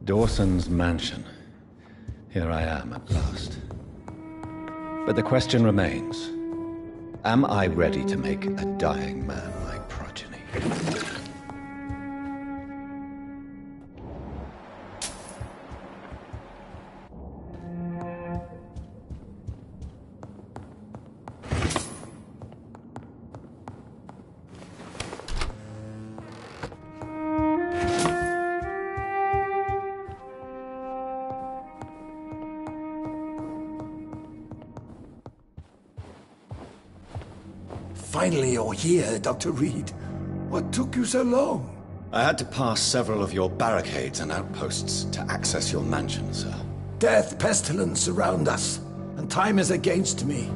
Speaker 1: Dawson's mansion. Here I am at last. But the question remains, am I ready to make a dying man my progeny?
Speaker 4: Finally, you're here, Dr. Reed. What took you so long?
Speaker 1: I had to pass several of your barricades and outposts to access your mansion, sir.
Speaker 4: Death, pestilence surround us, and time is against me.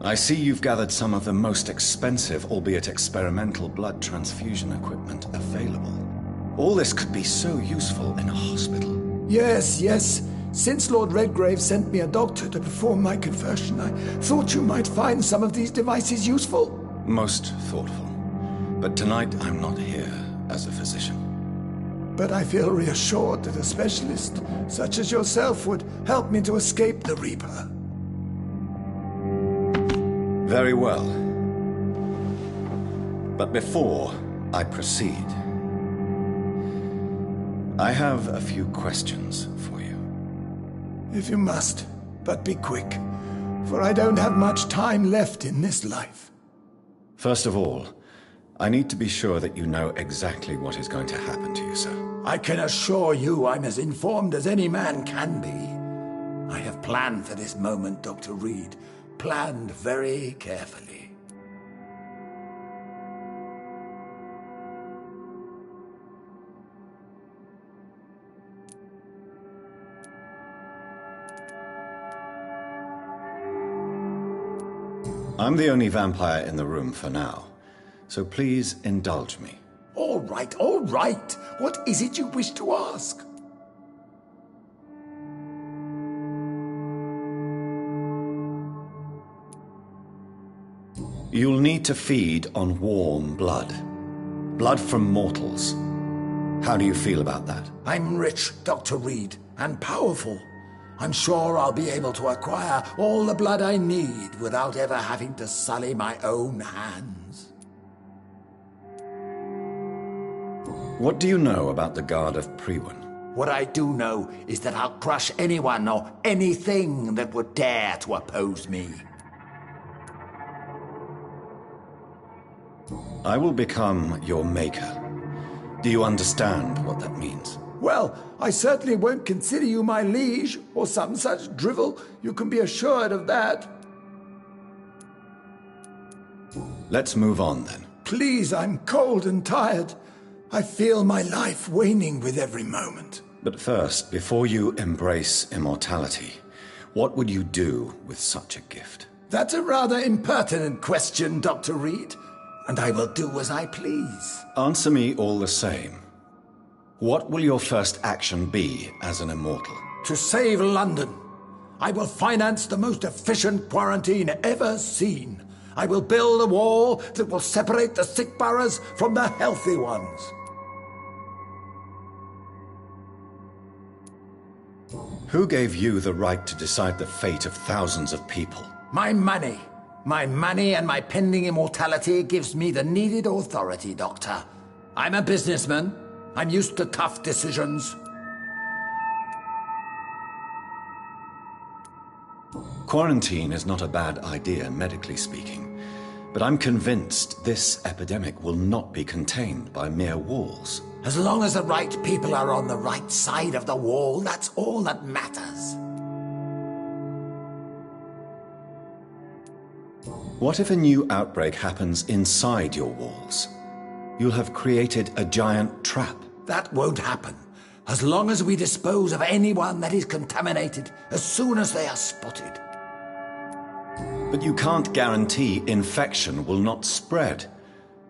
Speaker 1: I see you've gathered some of the most expensive, albeit experimental, blood transfusion equipment available. All this could be so useful in a hospital.
Speaker 4: Yes, yes. Since Lord Redgrave sent me a doctor to perform my conversion, I thought you might find some of these devices useful.
Speaker 1: Most thoughtful. But tonight I'm not here as a physician.
Speaker 4: But I feel reassured that a specialist such as yourself would help me to escape the Reaper.
Speaker 1: Very well. But before I proceed, I have a few questions for you.
Speaker 4: If you must, but be quick, for I don't have much time left in this life.
Speaker 1: First of all, I need to be sure that you know exactly what is going to happen to you, sir.
Speaker 4: I can assure you I'm as informed as any man can be. I have planned for this moment, Dr. Reed. Planned very carefully.
Speaker 1: I'm the only vampire in the room for now, so please indulge me.
Speaker 4: All right, all right. What is it you wish to ask?
Speaker 1: You'll need to feed on warm blood. Blood from mortals. How do you feel about that?
Speaker 4: I'm rich, Dr. Reed, and powerful. I'm sure I'll be able to acquire all the blood I need without ever having to sully my own hands.
Speaker 1: What do you know about the Guard of Priwen?
Speaker 4: What I do know is that I'll crush anyone or anything that would dare to oppose me.
Speaker 1: I will become your maker. Do you understand what that means?
Speaker 4: Well, I certainly won't consider you my liege, or some such drivel. You can be assured of that.
Speaker 1: Let's move on, then.
Speaker 4: Please, I'm cold and tired. I feel my life waning with every moment.
Speaker 1: But first, before you embrace immortality, what would you do with such a gift?
Speaker 4: That's a rather impertinent question, Dr. Reed. And I will do as I please.
Speaker 1: Answer me all the same. What will your first action be as an immortal?
Speaker 4: To save London. I will finance the most efficient quarantine ever seen. I will build a wall that will separate the sick boroughs from the healthy ones.
Speaker 1: Who gave you the right to decide the fate of thousands of people?
Speaker 4: My money. My money and my pending immortality gives me the needed authority, Doctor. I'm a businessman. I'm used to tough decisions.
Speaker 1: Quarantine is not a bad idea, medically speaking. But I'm convinced this epidemic will not be contained by mere walls.
Speaker 4: As long as the right people are on the right side of the wall, that's all that matters.
Speaker 1: What if a new outbreak happens inside your walls? You'll have created a giant trap.
Speaker 4: That won't happen. As long as we dispose of anyone that is contaminated as soon as they are spotted.
Speaker 1: But you can't guarantee infection will not spread.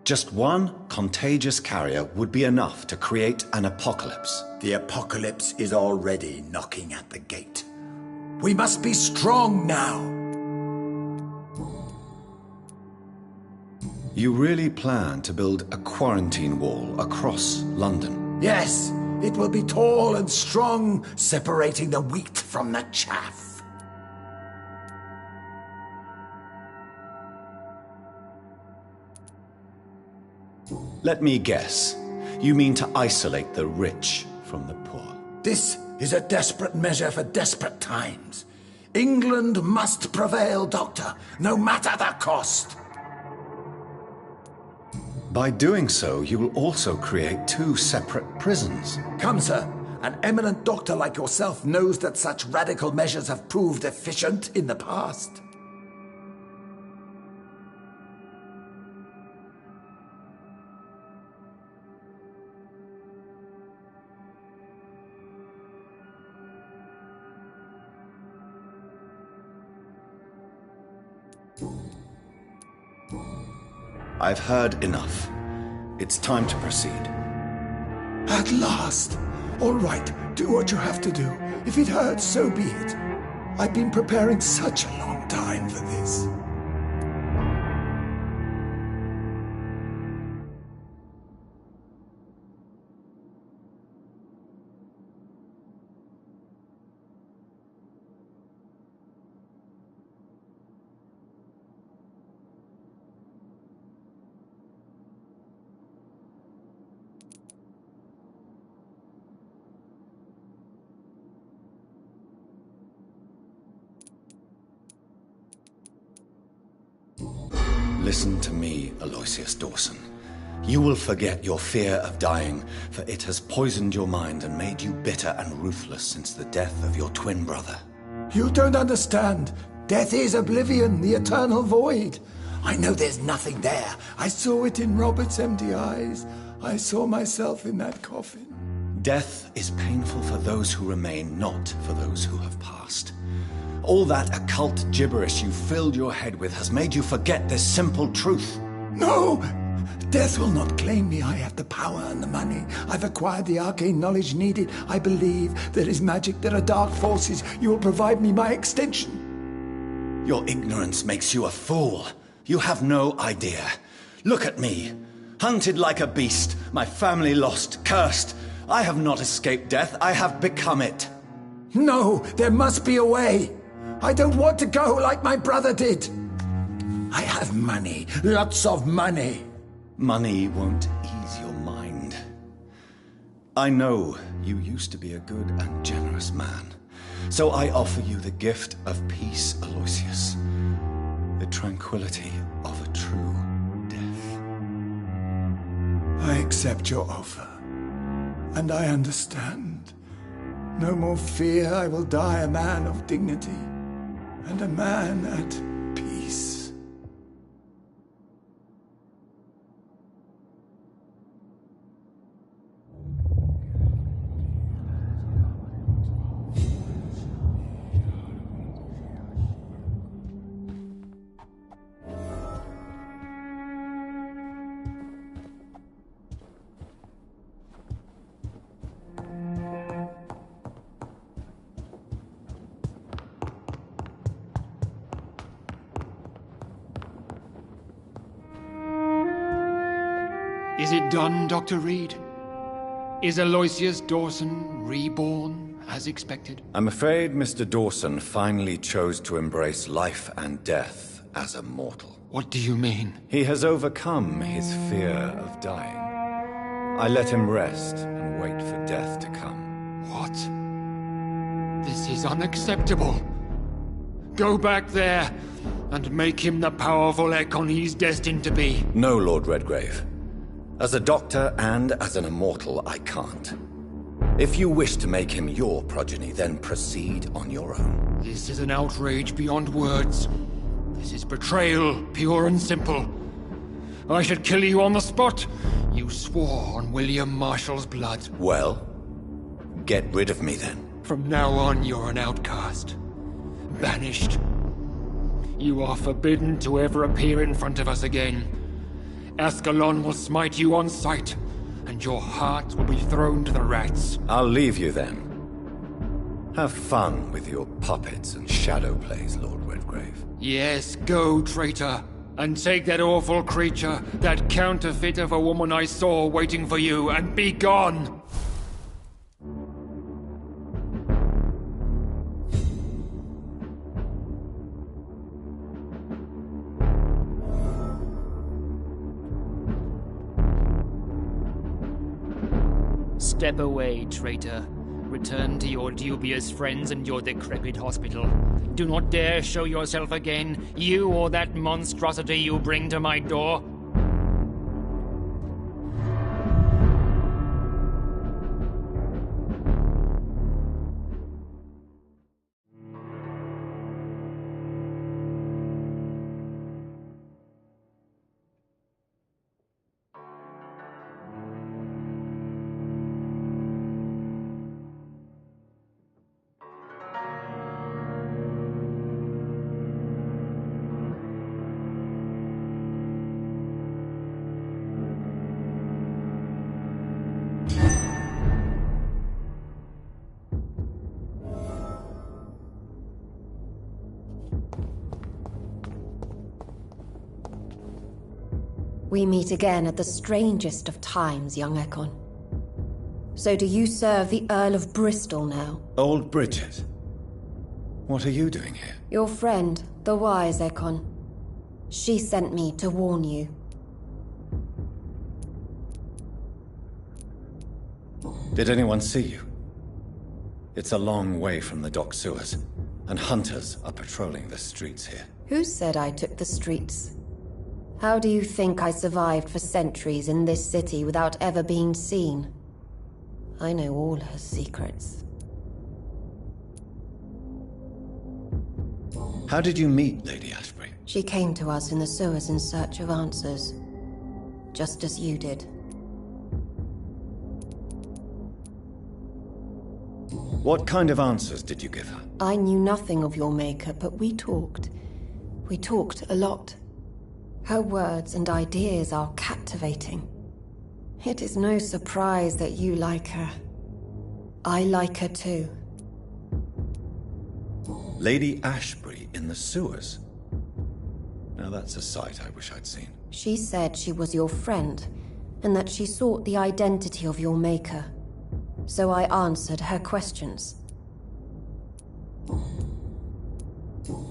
Speaker 1: Just one contagious carrier would be enough to create an apocalypse.
Speaker 4: The apocalypse is already knocking at the gate. We must be strong now.
Speaker 1: You really plan to build a quarantine wall across London?
Speaker 4: Yes, it will be tall and strong, separating the wheat from the chaff.
Speaker 1: Let me guess. You mean to isolate the rich from the poor?
Speaker 4: This is a desperate measure for desperate times. England must prevail, Doctor, no matter the cost.
Speaker 1: By doing so, you will also create two separate prisons.
Speaker 4: Come, sir. An eminent doctor like yourself knows that such radical measures have proved efficient in the past.
Speaker 1: I've heard enough. It's time to proceed.
Speaker 4: At last! All right, do what you have to do. If it hurts, so be it. I've been preparing such a long time for this.
Speaker 1: Listen to me, Aloysius Dawson. You will forget your fear of dying, for it has poisoned your mind and made you bitter and ruthless since the death of your twin brother.
Speaker 4: You don't understand. Death is oblivion, the eternal void. I know there's nothing there. I saw it in Robert's empty eyes. I saw myself in that coffin.
Speaker 1: Death is painful for those who remain, not for those who have passed. All that occult gibberish you filled your head with has made you forget this simple truth.
Speaker 4: No! Death will not claim me. I have the power and the money. I've acquired the arcane knowledge needed. I believe there is magic, there are dark forces. You will provide me my extension.
Speaker 1: Your ignorance makes you a fool. You have no idea. Look at me. Hunted like a beast, my family lost, cursed. I have not escaped death, I have become it.
Speaker 4: No, there must be a way. I don't want to go like my brother did. I have money, lots of money.
Speaker 1: Money won't ease your mind. I know you used to be a good and generous man. So I offer you the gift of peace, Aloysius. The tranquility of a true death.
Speaker 4: I accept your offer. And I understand. No more fear, I will die a man of dignity. And a man at peace.
Speaker 3: Is it done, Dr. Reed? Is Aloysius Dawson reborn, as expected?
Speaker 1: I'm afraid Mr. Dawson finally chose to embrace life and death as a mortal.
Speaker 3: What do you mean?
Speaker 1: He has overcome his fear of dying. I let him rest and wait for death to come.
Speaker 3: What? This is unacceptable. Go back there and make him the powerful Ekon he's destined to be.
Speaker 1: No, Lord Redgrave. As a doctor and as an immortal, I can't. If you wish to make him your progeny, then proceed on your own.
Speaker 3: This is an outrage beyond words. This is betrayal, pure and simple. I should kill you on the spot. You swore on William Marshall's blood.
Speaker 1: Well, get rid of me then.
Speaker 3: From now on, you're an outcast. Banished. You are forbidden to ever appear in front of us again. Ascalon will smite you on sight, and your heart will be thrown to the rats.
Speaker 1: I'll leave you then. Have fun with your puppets and shadow plays, Lord Redgrave.
Speaker 3: Yes, go, traitor, and take that awful creature, that counterfeit of a woman I saw waiting for you, and be gone!
Speaker 10: Step away, traitor. Return to your dubious friends and your decrepit hospital. Do not dare show yourself again, you or that monstrosity you bring to my door.
Speaker 8: We meet again at the strangest of times, young Ekon. So do you serve the Earl of Bristol now?
Speaker 1: Old Bridget. What are you doing here?
Speaker 8: Your friend, the wise Ekon. She sent me to warn you.
Speaker 1: Did anyone see you? It's a long way from the dock sewers, and hunters are patrolling the streets here.
Speaker 8: Who said I took the streets? How do you think I survived for centuries in this city without ever being seen? I know all her secrets.
Speaker 1: How did you meet Lady Ashbury?
Speaker 8: She came to us in the sewers in search of answers. Just as you did.
Speaker 1: What kind of answers did you give her?
Speaker 8: I knew nothing of your maker, but we talked. We talked a lot. Her words and ideas are captivating. It is no surprise that you like her. I like her too.
Speaker 1: Lady Ashbury in the sewers? Now that's a sight I wish I'd seen.
Speaker 8: She said she was your friend, and that she sought the identity of your maker. So I answered her questions.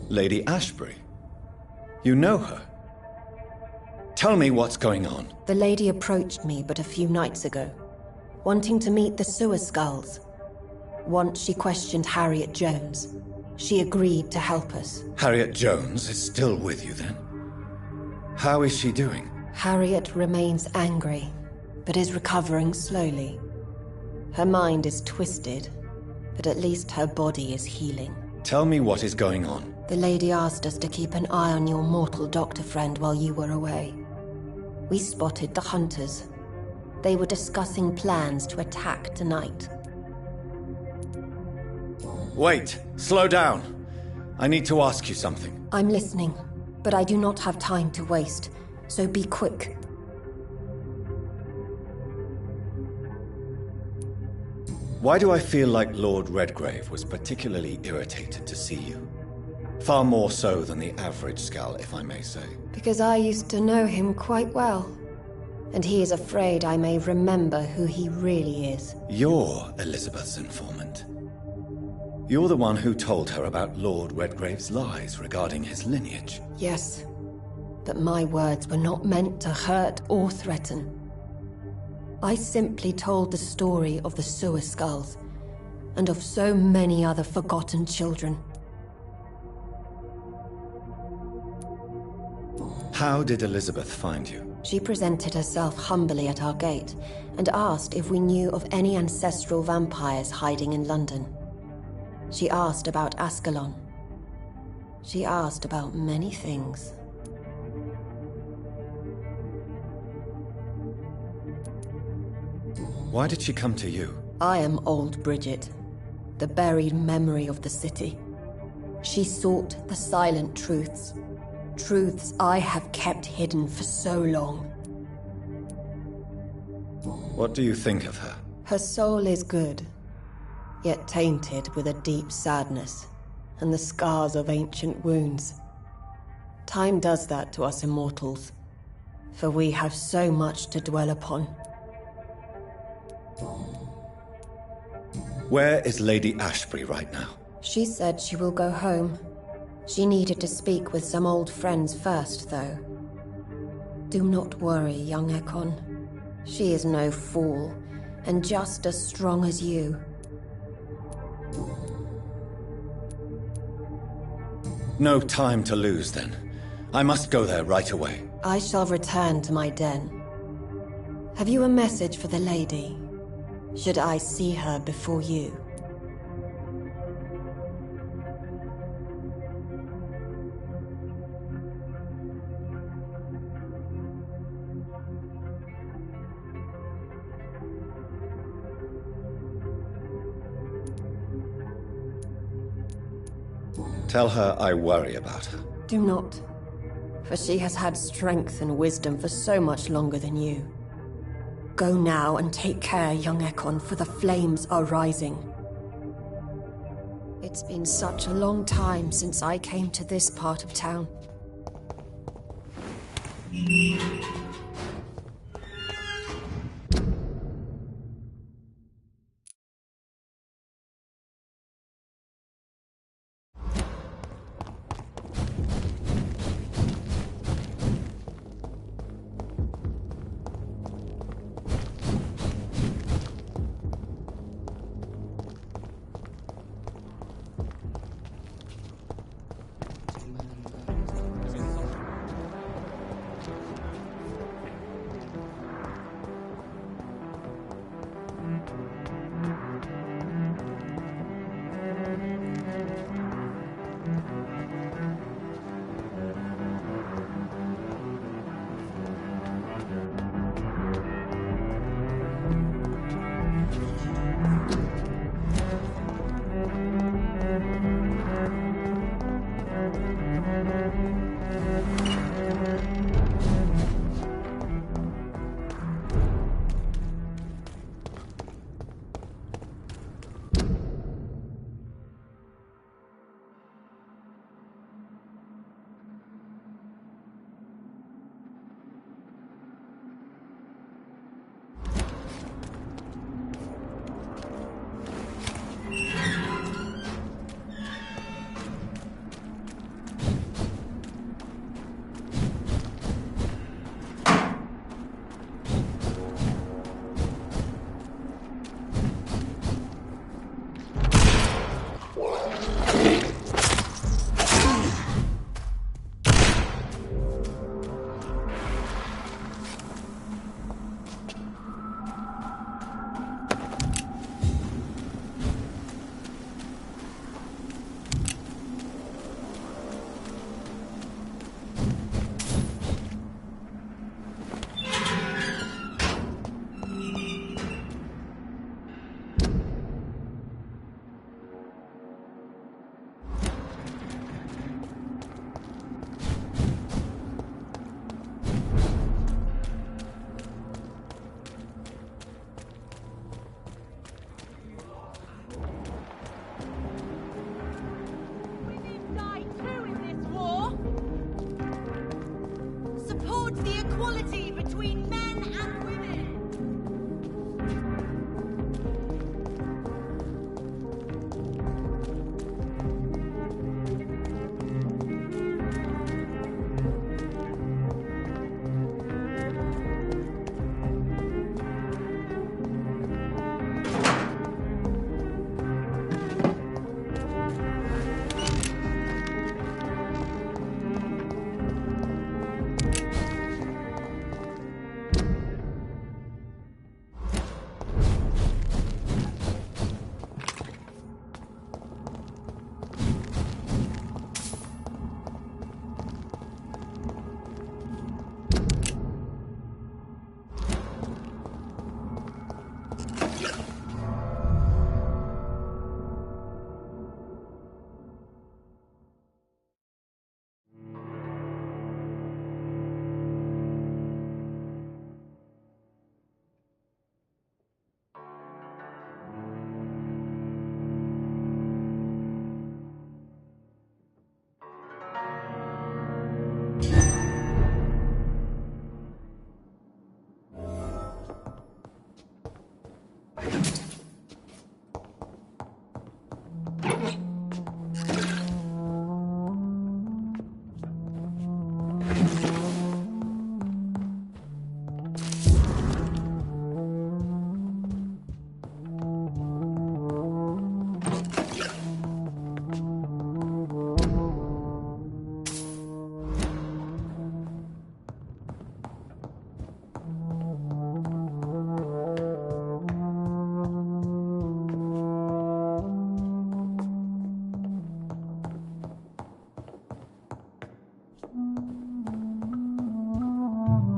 Speaker 1: Lady Ashbury? You know her? Tell me what's going on.
Speaker 8: The lady approached me but a few nights ago. wanting to meet the sewer skulls. Once she questioned Harriet Jones. She agreed to help us.
Speaker 1: Harriet Jones is still with you, then? How is she doing?
Speaker 8: Harriet remains angry, but is recovering slowly. Her mind is twisted, but at least her body is healing.
Speaker 1: Tell me what is going on.
Speaker 8: The lady asked us to keep an eye on your mortal doctor friend while you were away. We spotted the hunters. They were discussing plans to attack tonight.
Speaker 1: Wait, slow down. I need to ask you something.
Speaker 8: I'm listening, but I do not have time to waste, so be quick.
Speaker 1: Why do I feel like Lord Redgrave was particularly irritated to see you? Far more so than the average Skull, if I may say.
Speaker 8: Because I used to know him quite well. And he is afraid I may remember who he really is.
Speaker 1: You're Elizabeth's informant. You're the one who told her about Lord Redgrave's lies regarding his lineage.
Speaker 8: Yes, but my words were not meant to hurt or threaten. I simply told the story of the sewer skulls, and of so many other forgotten children.
Speaker 1: How did Elizabeth find you?
Speaker 8: She presented herself humbly at our gate, and asked if we knew of any ancestral vampires hiding in London. She asked about Ascalon. She asked about many things.
Speaker 1: Why did she come to you?
Speaker 8: I am old Bridget, the buried memory of the city. She sought the silent truths. Truths I have kept hidden for so long.
Speaker 1: What do you think of her?
Speaker 8: Her soul is good, yet tainted with a deep sadness and the scars of ancient wounds. Time does that to us immortals, for we have so much to dwell upon.
Speaker 1: Where is Lady Ashbury right now?
Speaker 8: She said she will go home. She needed to speak with some old friends first, though. Do not worry, young Ekon. She is no fool, and just as strong as you.
Speaker 1: No time to lose, then. I must go there right away.
Speaker 8: I shall return to my den. Have you a message for the lady? Should I see her before you?
Speaker 1: Tell her I worry about her.
Speaker 8: Do not, for she has had strength and wisdom for so much longer than you. Go now and take care, young Ekon, for the flames are rising. It's been such a long time since I came to this part of town.
Speaker 11: equality between men and women.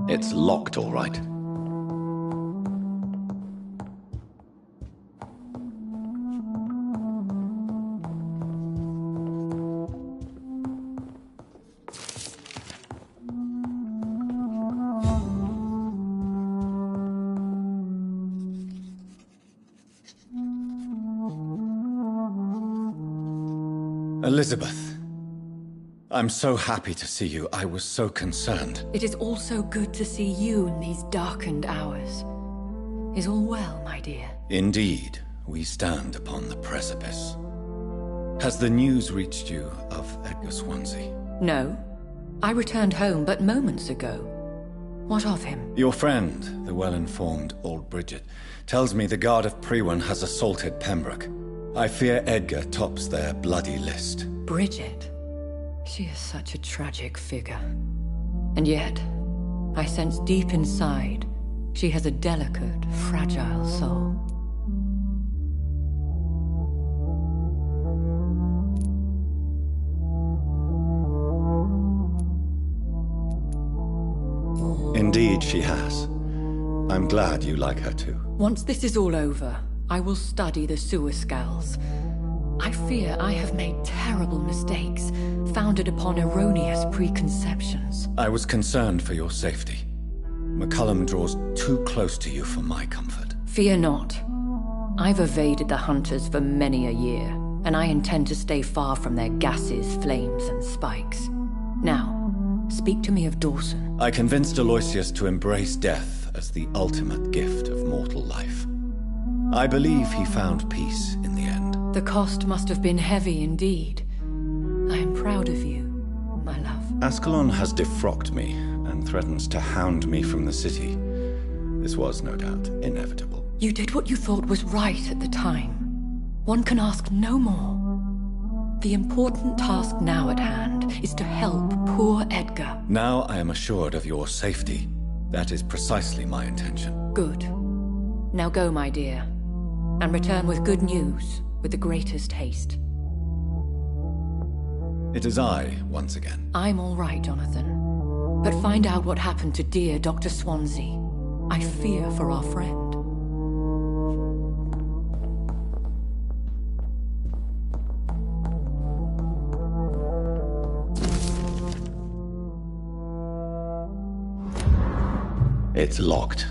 Speaker 1: It's locked, all right. Elizabeth. I'm so happy to see you. I was so concerned.
Speaker 2: It is also good to see you in these darkened hours. Is all well, my dear?
Speaker 1: Indeed, we stand upon the precipice. Has the news reached you of Edgar Swansea?
Speaker 2: No. I returned home but moments ago. What of him?
Speaker 1: Your friend, the well-informed old Bridget, tells me the Guard of Priwen has assaulted Pembroke. I fear Edgar tops their bloody list.
Speaker 2: Bridget? She is such a tragic figure. And yet, I sense deep inside, she has a delicate, fragile soul.
Speaker 1: Indeed, she has. I'm glad you like her too.
Speaker 2: Once this is all over, I will study the sewer skulls. I fear I have made terrible mistakes, founded upon erroneous preconceptions.
Speaker 1: I was concerned for your safety. McCullum draws too close to you for my comfort.
Speaker 2: Fear not. I've evaded the hunters for many a year, and I intend to stay far from their gases, flames, and spikes. Now, speak to me of Dawson.
Speaker 1: I convinced Aloysius to embrace death as the ultimate gift of mortal life. I believe he found peace in the end.
Speaker 2: The cost must have been heavy indeed. I am proud of you, my love.
Speaker 1: Ascalon has defrocked me and threatens to hound me from the city. This was, no doubt, inevitable.
Speaker 2: You did what you thought was right at the time. One can ask no more. The important task now at hand is to help poor Edgar.
Speaker 1: Now I am assured of your safety. That is precisely my intention.
Speaker 2: Good. Now go, my dear, and return with good news with the greatest haste.
Speaker 1: It is I, once again.
Speaker 2: I'm all right, Jonathan. But find out what happened to dear Dr. Swansea. I fear for our friend.
Speaker 1: It's locked.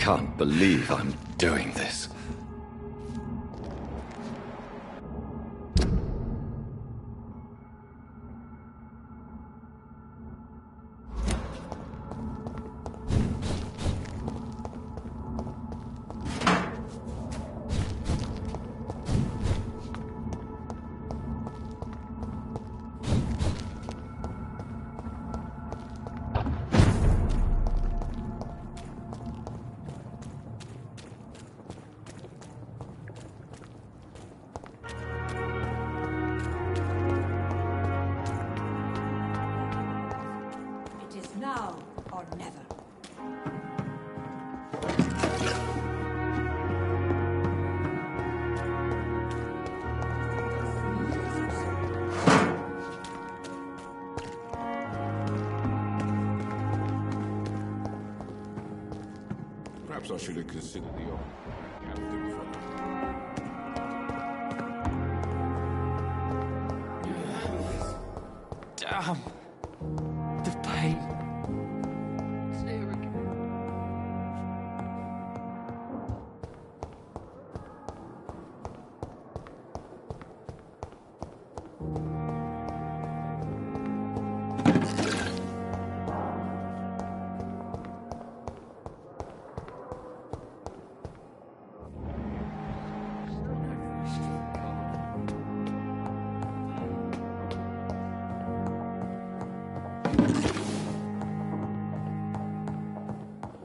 Speaker 1: can't believe I'm doing this.
Speaker 11: Now or never.
Speaker 12: Perhaps I should have considered the offer. Captain Fuller.
Speaker 10: Damn. The pain.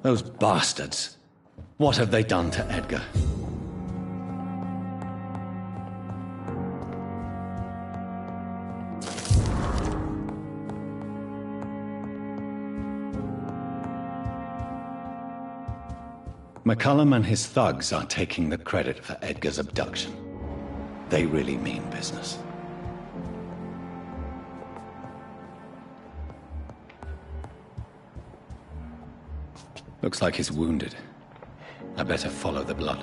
Speaker 1: Those bastards. What have they done to Edgar? McCullum and his thugs are taking the credit for Edgar's abduction. They really mean business. Looks like he's wounded. I better follow the blood.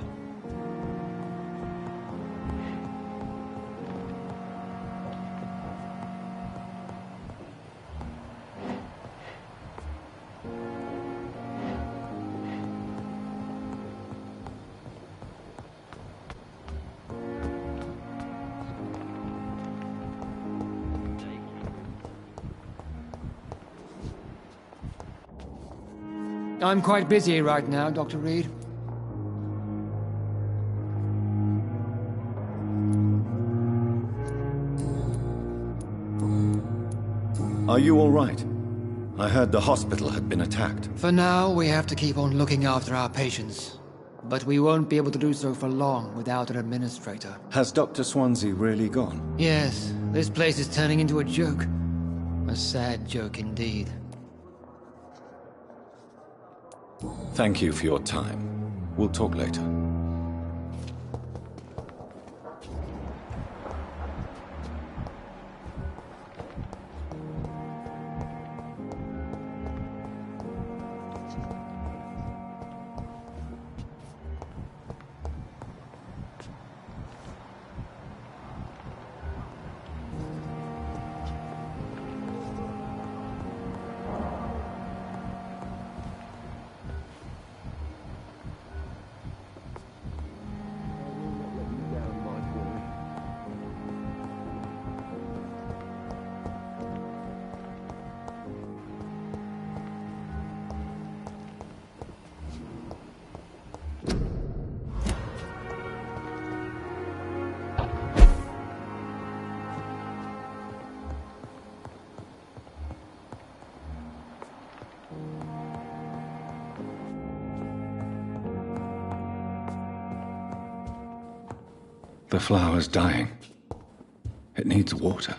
Speaker 3: I'm quite busy right now, Dr. Reed.
Speaker 1: Are you all right? I heard the hospital had been attacked.
Speaker 3: For now, we have to keep on looking after our patients. But we won't be able to do so for long without an administrator.
Speaker 1: Has Dr. Swansea really gone?
Speaker 3: Yes, this place is turning into a joke. A sad joke indeed.
Speaker 1: Thank you for your time. We'll talk later. The flower's dying. It needs water.